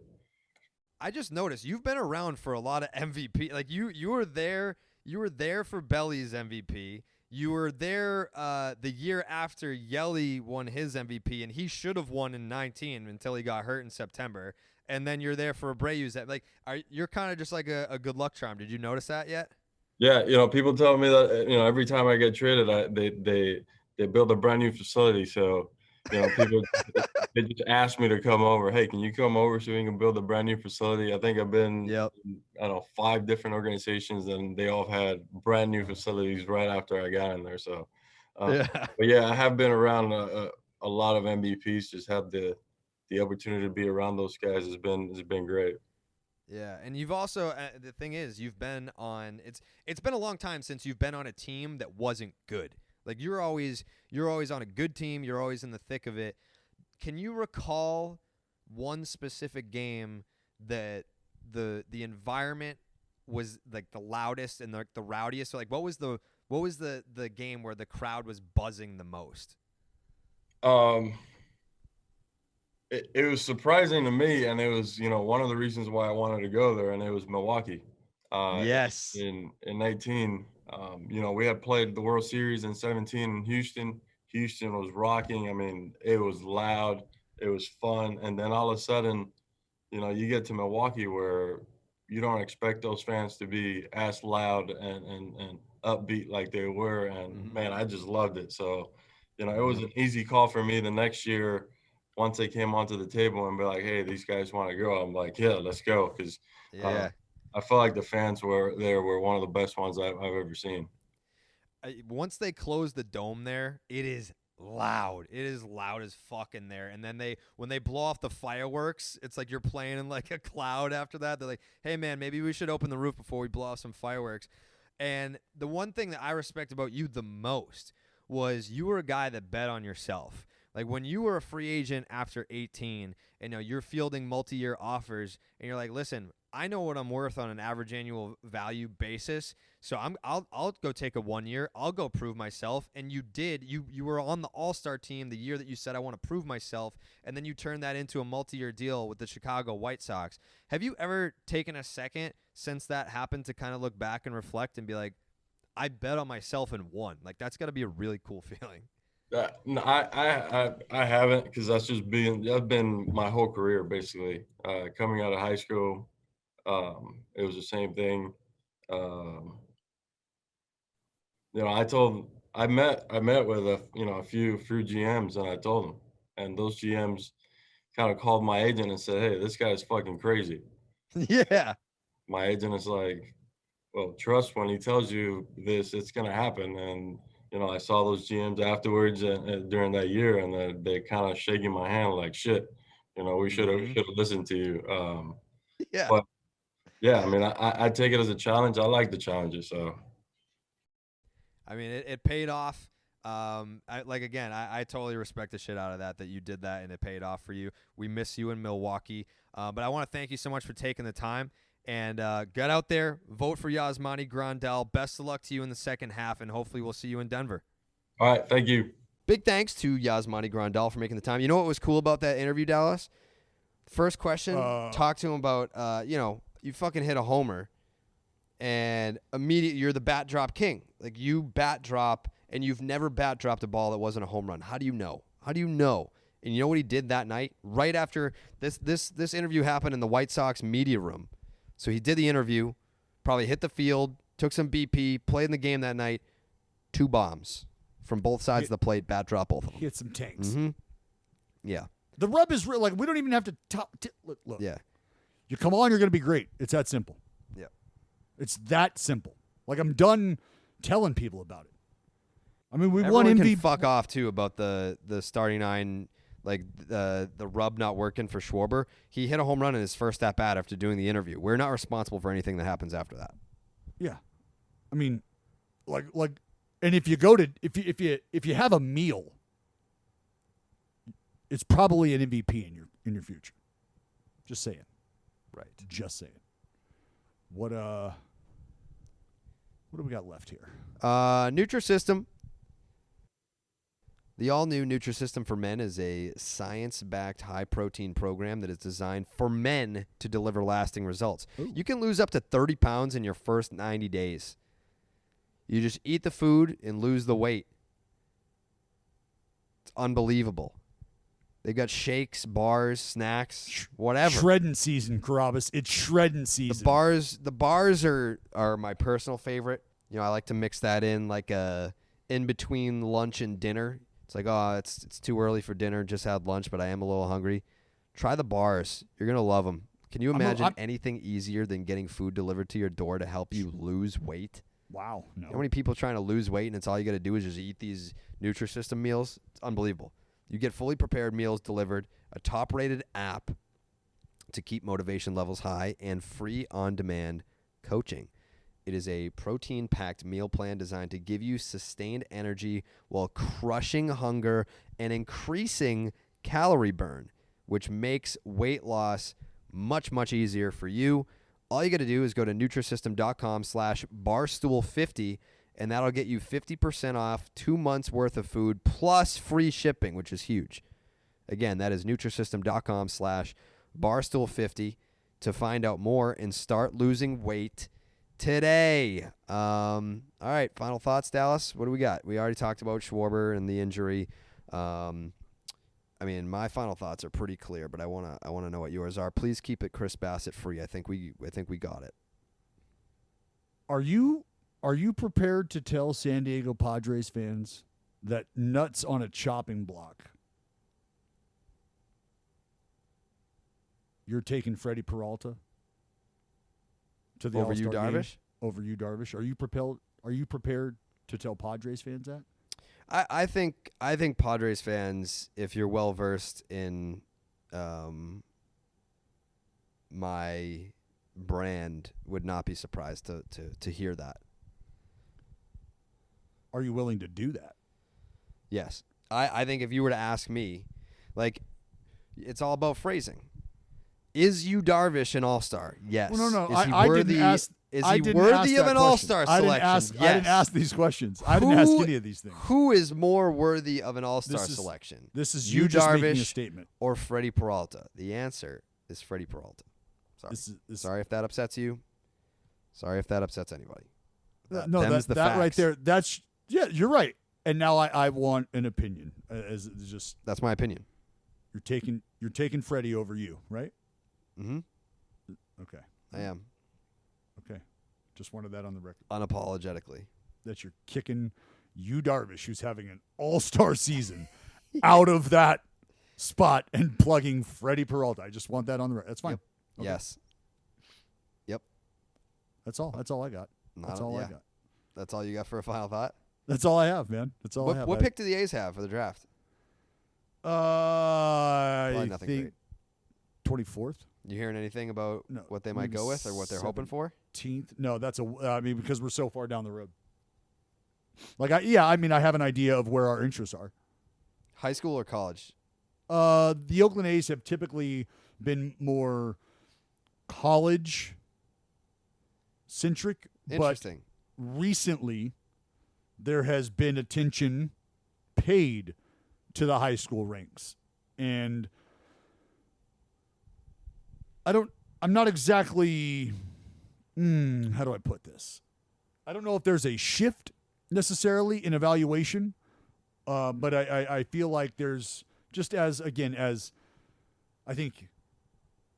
I just noticed you've been around for a lot of MVP. Like you were there for Belly's MVP. You were there the year after Yelly won his MVP, and he should have won in 19 until he got hurt in September. And then you're there for Abreu's. You're kind of just like a good luck charm. Did you notice that yet? Yeah, people tell me that every time I get traded, they build a brand new facility. So people they just ask me to come over. Hey, can you come over so we can build a brand new facility? I think I've been Yep. I don't know 5 different organizations, and they all had brand new facilities right after I got in there. So, Yeah. but yeah, I have been around a lot of MVPs. Just have the opportunity to be around those guys has been great. Yeah, and you've also the thing is you've been on it's been a long time since you've been on a team that wasn't good. Like you're always on a good team, you're always in the thick of it. Can you recall one specific game that the environment was like the loudest and the rowdiest? So like what was the game where the crowd was buzzing the most? It was surprising to me, and it was one of the reasons why I wanted to go there, and it was Milwaukee. Yes. In 19, we had played the World Series in 17 in Houston. Houston was rocking. I mean, it was loud, it was fun, and then all of a sudden, you get to Milwaukee where you don't expect those fans to be as loud and upbeat like they were, and man, I just loved it. So, it was an easy call for me the next year. Once they came onto the table and be like, hey, these guys want to go, I'm like, yeah, let's go. Because I felt like the fans were one of the best ones I've ever seen. Once they close the dome there, it is loud. It is loud as fuck in there. And then when they blow off the fireworks, it's like you're playing in like a cloud after that. They're like, hey, man, maybe we should open the roof before we blow off some fireworks. And the one thing that I respect about you the most was you were a guy that bet on yourself. Like when you were a free agent after 18 and you're fielding multi-year offers and you're like, listen, I know what I'm worth on an average annual value basis. So I'll go take a 1 year. I'll go prove myself. And you did. You were on the All-Star team the year that you said I want to prove myself, and then you turned that into a multi-year deal with the Chicago White Sox. Have you ever taken a second since that happened to kind of look back and reflect and be like, I bet on myself and won? Like that's got to be a really cool feeling. No, I haven't, because that's been my whole career basically. Coming out of high school, it was the same thing. I met with a few GMs, and I told them, and those GMs kind of called my agent and said, hey, this guy's fucking crazy. Yeah. My agent is like, well, trust when he tells you this, it's gonna happen. And I saw those GMs afterwards and during that year, and they kind of shaking my hand like, shit, we should have listened to you. Yeah. But yeah, I mean, I take it as a challenge. I like the challenges. So, I mean, it paid off. I totally respect the shit out of that you did that and it paid off for you. We miss you in Milwaukee. But I want to thank you so much for taking the time. And get out there, vote for Yasmani Grandal. Best of luck to you in the second half, and hopefully we'll see you in Denver. All right, thank you. Big thanks to Yasmani Grandal for making the time. You know what was cool about that interview, Dallas? First question, talk to him about, you fucking hit a homer, and immediately you're the bat drop king. Like, you bat drop, and you've never bat dropped a ball that wasn't a home run. How do you know? How do you know? And you know what he did that night? Right after this interview happened in the White Sox media room. So he did the interview, probably hit the field, took some BP, played in the game that night. 2 bombs from both sides of the plate, bat drop both of them. He hit some tanks. Mm-hmm. Yeah. The rub is real. Like, we don't even have to look. Yeah. You come on, you're going to be great. It's that simple. Yeah. It's that simple. Like, I'm done telling people about it. I mean, we Everyone won can MVP. fuck off too about the starting 9. Like the rub not working for Schwarber. He hit a home run in his first at bat after doing the interview. We're not responsible for anything that happens after that. Yeah, I mean, like, and if you go to if you have a meal, it's probably an MVP in your future. Just saying. Right. Just saying. What do we got left here? Nutrisystem. The all-new Nutrisystem for Men is a science-backed high-protein program that is designed for men to deliver lasting results. Ooh. You can lose up to 30 pounds in your first 90 days. You just eat the food and lose the weight. It's unbelievable. They got shakes, bars, snacks, whatever. Shredding season, Carrabis. It's shredding season. The bars are my personal favorite. You know, I like to mix that in like in between lunch and dinner. It's like, oh, it's too early for dinner. Just had lunch, but I am a little hungry. Try the bars. You're gonna love them. Can you imagine anything easier than getting food delivered to your door to help you lose weight? Wow. No. How many people trying to lose weight and it's all you got to do is just eat these Nutrisystem meals? It's unbelievable. You get fully prepared meals delivered, a top-rated app to keep motivation levels high, and free on-demand coaching. It is a protein-packed meal plan designed to give you sustained energy while crushing hunger and increasing calorie burn, which makes weight loss much, much easier for you. All you got to do is go to Nutrisystem.com/barstool50, and that'll get you 50% off 2 months worth of food plus free shipping, which is huge. Again, that is Nutrisystem.com/barstool50 to find out more and start losing weight today. All right, final thoughts, Dallas. What do we got? We already talked about Schwarber and the injury. I mean, my final thoughts are pretty clear, but I wanna know what yours are. Please keep it Chris Bassett free. I think we got it. Are you prepared to tell San Diego Padres fans that nuts on a chopping block, you're taking Freddie Peralta to the over you, All-Star game? Darvish? Over you, Darvish. Are you prepared to tell Padres fans that? I think Padres fans, if you're well versed in my brand, would not be surprised to hear that. Are you willing to do that? Yes. I think if you were to ask me, like, it's all about phrasing. Is Yu Darvish an all-star? Yes. Well, no. Is he I worthy, didn't ask. Is I he didn't worthy ask of that an question. all-star I selection? Yes. I didn't ask these questions. I didn't ask any of these things. Who is more worthy of an all-star selection? This is Yu you just Darvish making a statement. Or Freddie Peralta? The answer is Freddie Peralta. Sorry. Sorry if that upsets you. Sorry if that upsets anybody. No, that right there. You're right. And now I want an opinion. That's my opinion. You're taking Freddie over you, right? Mm-hmm. Okay. I am. Okay. Just wanted that on the record. Unapologetically. That you're kicking Yu Darvish, who's having an all-star season, out of that spot and plugging Freddie Peralta. I just want that on the record. That's fine. Yep. Okay. Yes. Yep. That's all. That's all I got. That's all I got. That's all you got for a final thought? That's all I have, man. That's all I have. What pick do the A's have for the draft? I nothing think great. 24th. You hearing anything about what they might go with or what they're hoping for? 17th. No, because we're so far down the road. I have an idea of where our interests are. High school or college? The Oakland A's have typically been more college centric. Interesting. But recently, there has been attention paid to the high school ranks. And I'm not exactly, how do I put this? I don't know if there's a shift necessarily in evaluation, but I feel like there's just as I think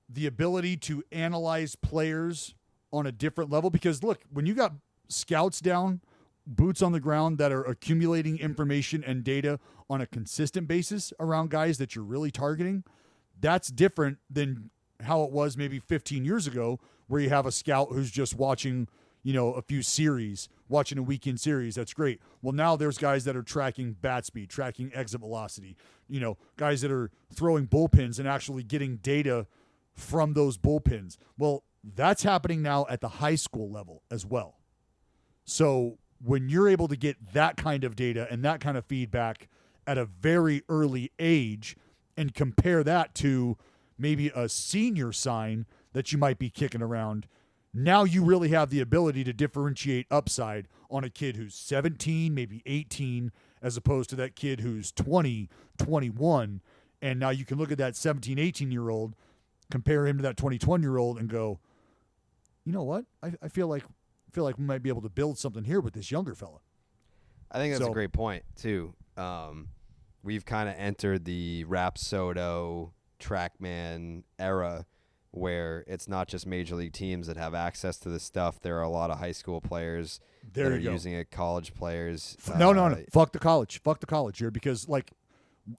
the ability to analyze players on a different level, because look, when you got scouts down, boots on the ground that are accumulating information and data on a consistent basis around guys that you're really targeting, that's different than how it was maybe 15 years ago, where you have a scout who's just watching, a few series, watching a weekend series. That's great. Well, now there's guys that are tracking bat speed, tracking exit velocity, guys that are throwing bullpens and actually getting data from those bullpens. Well, that's happening now at the high school level as well. So when you're able to get that kind of data and that kind of feedback at a very early age and compare that to maybe a senior sign that you might be kicking around, now you really have the ability to differentiate upside on a kid who's 17, maybe 18, as opposed to that kid who's 20, 21. And now you can look at that 17, 18-year-old, compare him to that 20, 21-year-old and go, you know what? I feel like feel like we might be able to build something here with this younger fella. I think that's a great point too. We've kind of entered the Rapsodo, TrackMan era where it's not just major league teams that have access to this stuff. There are a lot of high school players that are using it, college players. No. Fuck the college here, because like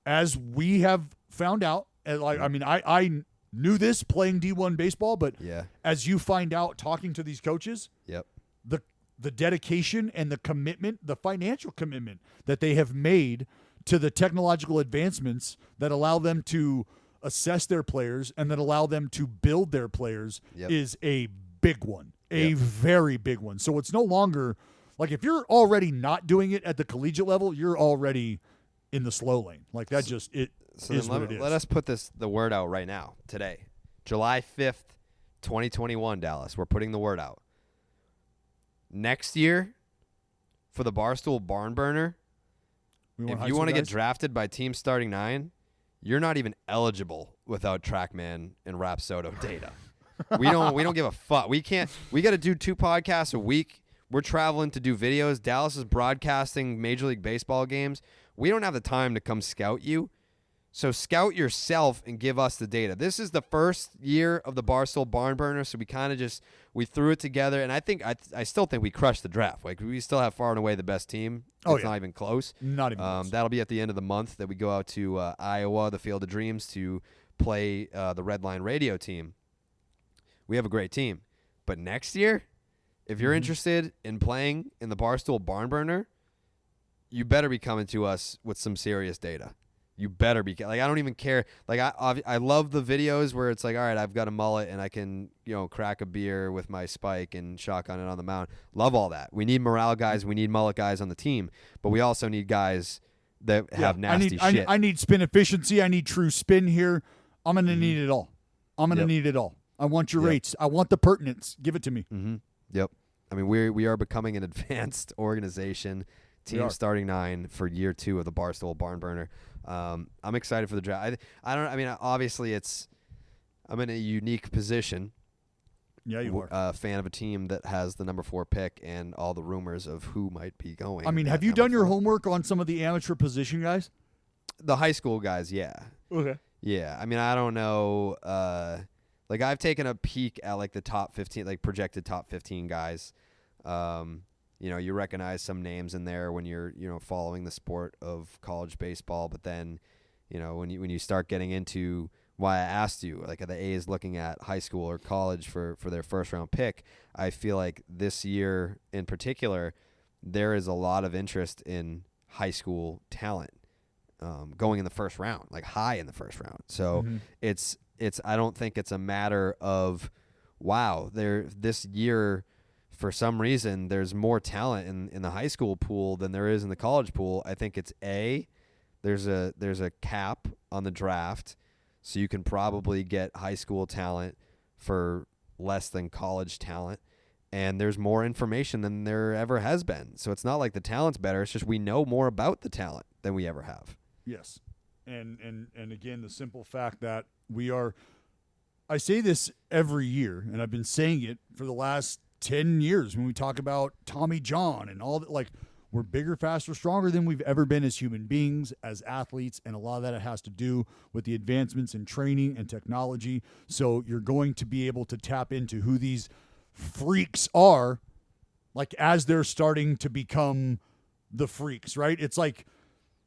as we have found out, and like I mean, I knew this playing D1 baseball, but as you find out talking to these coaches, the dedication and the commitment, the financial commitment that they have made to the technological advancements that allow them to assess their players and that allow them to build their players is a big one, a very big one. So it's no longer like if you're already not doing it at the collegiate level, you're already in the slow lane. Like that is what it is. Let us put the word out right now, today, July 5th, 2021, Dallas. We're putting the word out. Next year, for the Barstool Barn Burner, if you want to get drafted by team starting 9, you're not even eligible without TrackMan and Rapsodo data. We don't give a fuck. We got to do 2 podcasts a week. We're traveling to do videos. Dallas is broadcasting Major League Baseball games. We don't have the time to come scout you. So scout yourself and give us the data. This is the first year of the Barstool Barn Burner, so we kind of we threw it together, and I still think we crushed the draft. Like we still have far and away the best team. It's not even close. Not even close. That'll be at the end of the month that we go out to Iowa, the Field of Dreams, to play the Red Line Radio team. We have a great team. But next year, if you're interested in playing in the Barstool Barn Burner, you better be coming to us with some serious data. You better be like, I don't even care. Like I love the videos where it's like, all right, I've got a mullet and I can, crack a beer with my spike and shotgun it on the mound. Love all that. We need morale guys. We need mullet guys on the team, but we also need guys that have nasty shit. I need spin efficiency. I need true spin here. I'm going to need it all. I'm going to need it all. I want your rates. I want the pertinence. Give it to me. Mm-hmm. Yep. I mean, we are becoming an advanced organization. Team starting 9 for year 2 of the Barstool Barn Burner. I'm excited for the draft. Obviously I'm in a unique position. Yeah, you are. A fan of a team that has the number 4 pick and all the rumors of who might be going. I mean, have you done your homework on some of the amateur position guys? The high school guys, yeah. Okay. Yeah, I mean, I don't know. Like I've taken a peek at like the top 15, like projected top 15 guys. You recognize some names in there when you're, following the sport of college baseball. But then, when you start getting into why I asked you, like, are the A's looking at high school or college for their first round pick? I feel like this year in particular, there is a lot of interest in high school talent going in the first round, like high in the first round. So it's I don't think it's a matter of, wow, this year, for some reason, there's more talent in the high school pool than there is in the college pool. I think it's there's a cap on the draft, so you can probably get high school talent for less than college talent, and there's more information than there ever has been. So it's not like the talent's better. It's just we know more about the talent than we ever have. Yes, and again, the simple fact that we are. I say this every year, and I've been saying it for the last 10 years when we talk about Tommy John and all that. Like, we're bigger, faster, stronger than we've ever been as human beings, as athletes, and a lot of that has to do with the advancements in training and technology. So you're going to be able to tap into who these freaks are, like, as they're starting to become the freaks, right? It's like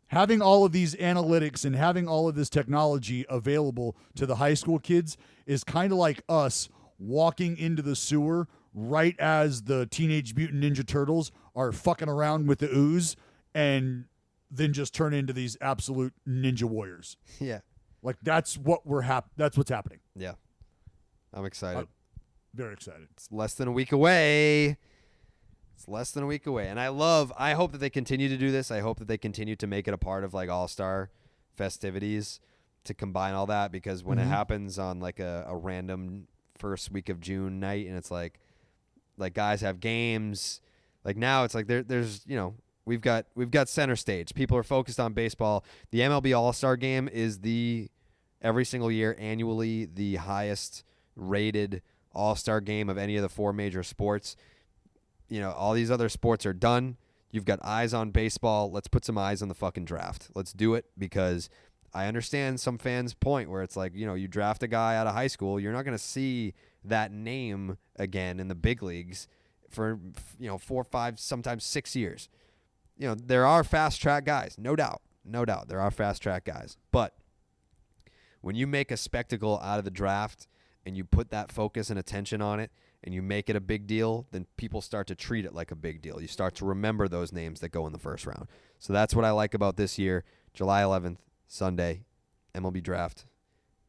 having all of these analytics and having all of this technology available to the high school kids is kind of like us walking into the sewer right as the Teenage Mutant Ninja Turtles are fucking around with the ooze and then just turn into these absolute ninja warriors. Yeah. Like, that's what that's what's happening. Yeah. I'm excited. Very excited. It's less than a week away. And I hope that they continue to do this. I hope that they continue to make it a part of like all-star festivities to combine all that, because when it happens on like a random first week of June night and it's like guys have games, like now it's like there's we've got center stage. People are focused on baseball. The MLB All-Star Game is every single year annually the highest rated All-Star game of any of the 4 major sports. all these other sports are done. You've got eyes on baseball. Let's put some eyes on the fucking draft. Let's do it, because I understand some fans' point where it's like, you draft a guy out of high school, you're not going to see that name again in the big leagues for 4, 5, sometimes 6 years. There are fast track guys, no doubt. There are fast track guys. But when you make a spectacle out of the draft and you put that focus and attention on it and you make it a big deal, then people start to treat it like a big deal. You start to remember those names that go in the first round. So that's what I like about this year. July 11th, Sunday, MLB draft,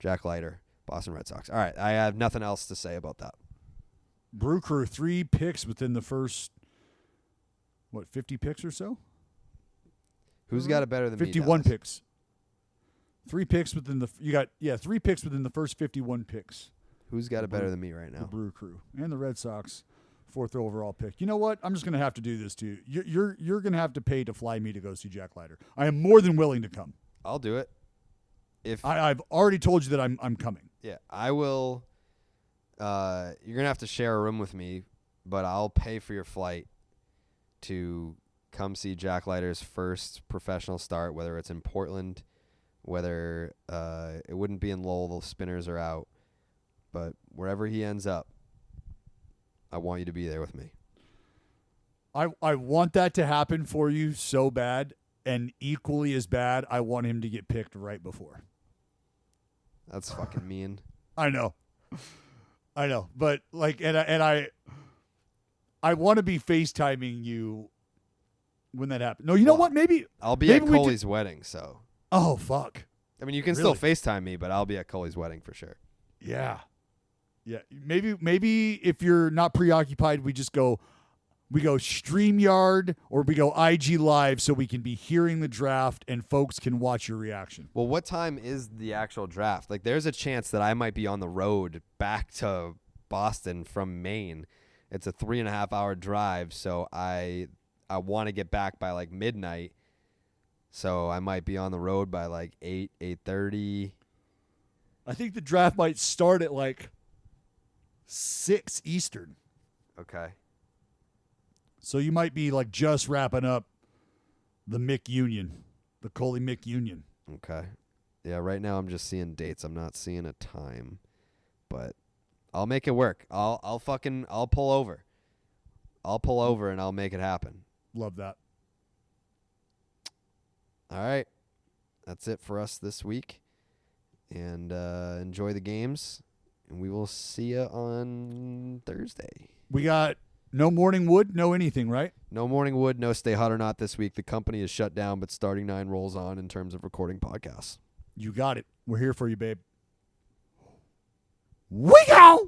Jack Leiter, Boston Red Sox. All right, I have nothing else to say about that. Brew Crew, 3 picks within the first, 50 picks or so? Who's got it better than 51 me? 51 picks. 3 picks within the 3 picks within the first 51 picks. Who's got it better than me right now? The Brew Crew and the Red Sox, 4th overall pick. You know what? I'm just going to have to do this to you. You're going to have to pay to fly me to go see Jack Leiter. I am more than willing to come. I'll do it. If I've already told you that I'm coming. Yeah, I will. You're gonna have to share a room with me, but I'll pay for your flight to come see Jack Leiter's first professional start, whether it's in Portland, whether it wouldn't be in Lowell, the Spinners are out, but wherever he ends up, I want you to be there with me. I want that to happen for you so bad, and equally as bad, I want him to get picked right before. That's fucking mean. I know, but I want to be FaceTiming you when that happens. No, you know what? Maybe I'll be at Coley's wedding. So. Oh fuck. I mean, you can still FaceTime me, but I'll be at Coley's wedding for sure. Yeah. Maybe if you're not preoccupied, we go StreamYard or we go IG Live so we can be hearing the draft and folks can watch your reaction. Well, what time is the actual draft? Like, there's a chance that I might be on the road back to Boston from Maine. It's a 3.5-hour drive, so I want to get back by like midnight. So I might be on the road by like 8:30. I think the draft might start at like 6 Eastern. Okay. So you might be like just wrapping up the Mick Union, the Coley Mick Union. Okay. Yeah, right now I'm just seeing dates. I'm not seeing a time. But I'll make it work. I'll pull over. I'll pull over and I'll make it happen. Love that. All right. That's it for us this week. And enjoy the games. And we will see you on Thursday. We got no morning wood, no anything, right? No morning wood, no stay hot or not this week. The company is shut down, but Starting 9 rolls on in terms of recording podcasts. You got it. We're here for you, babe. We go!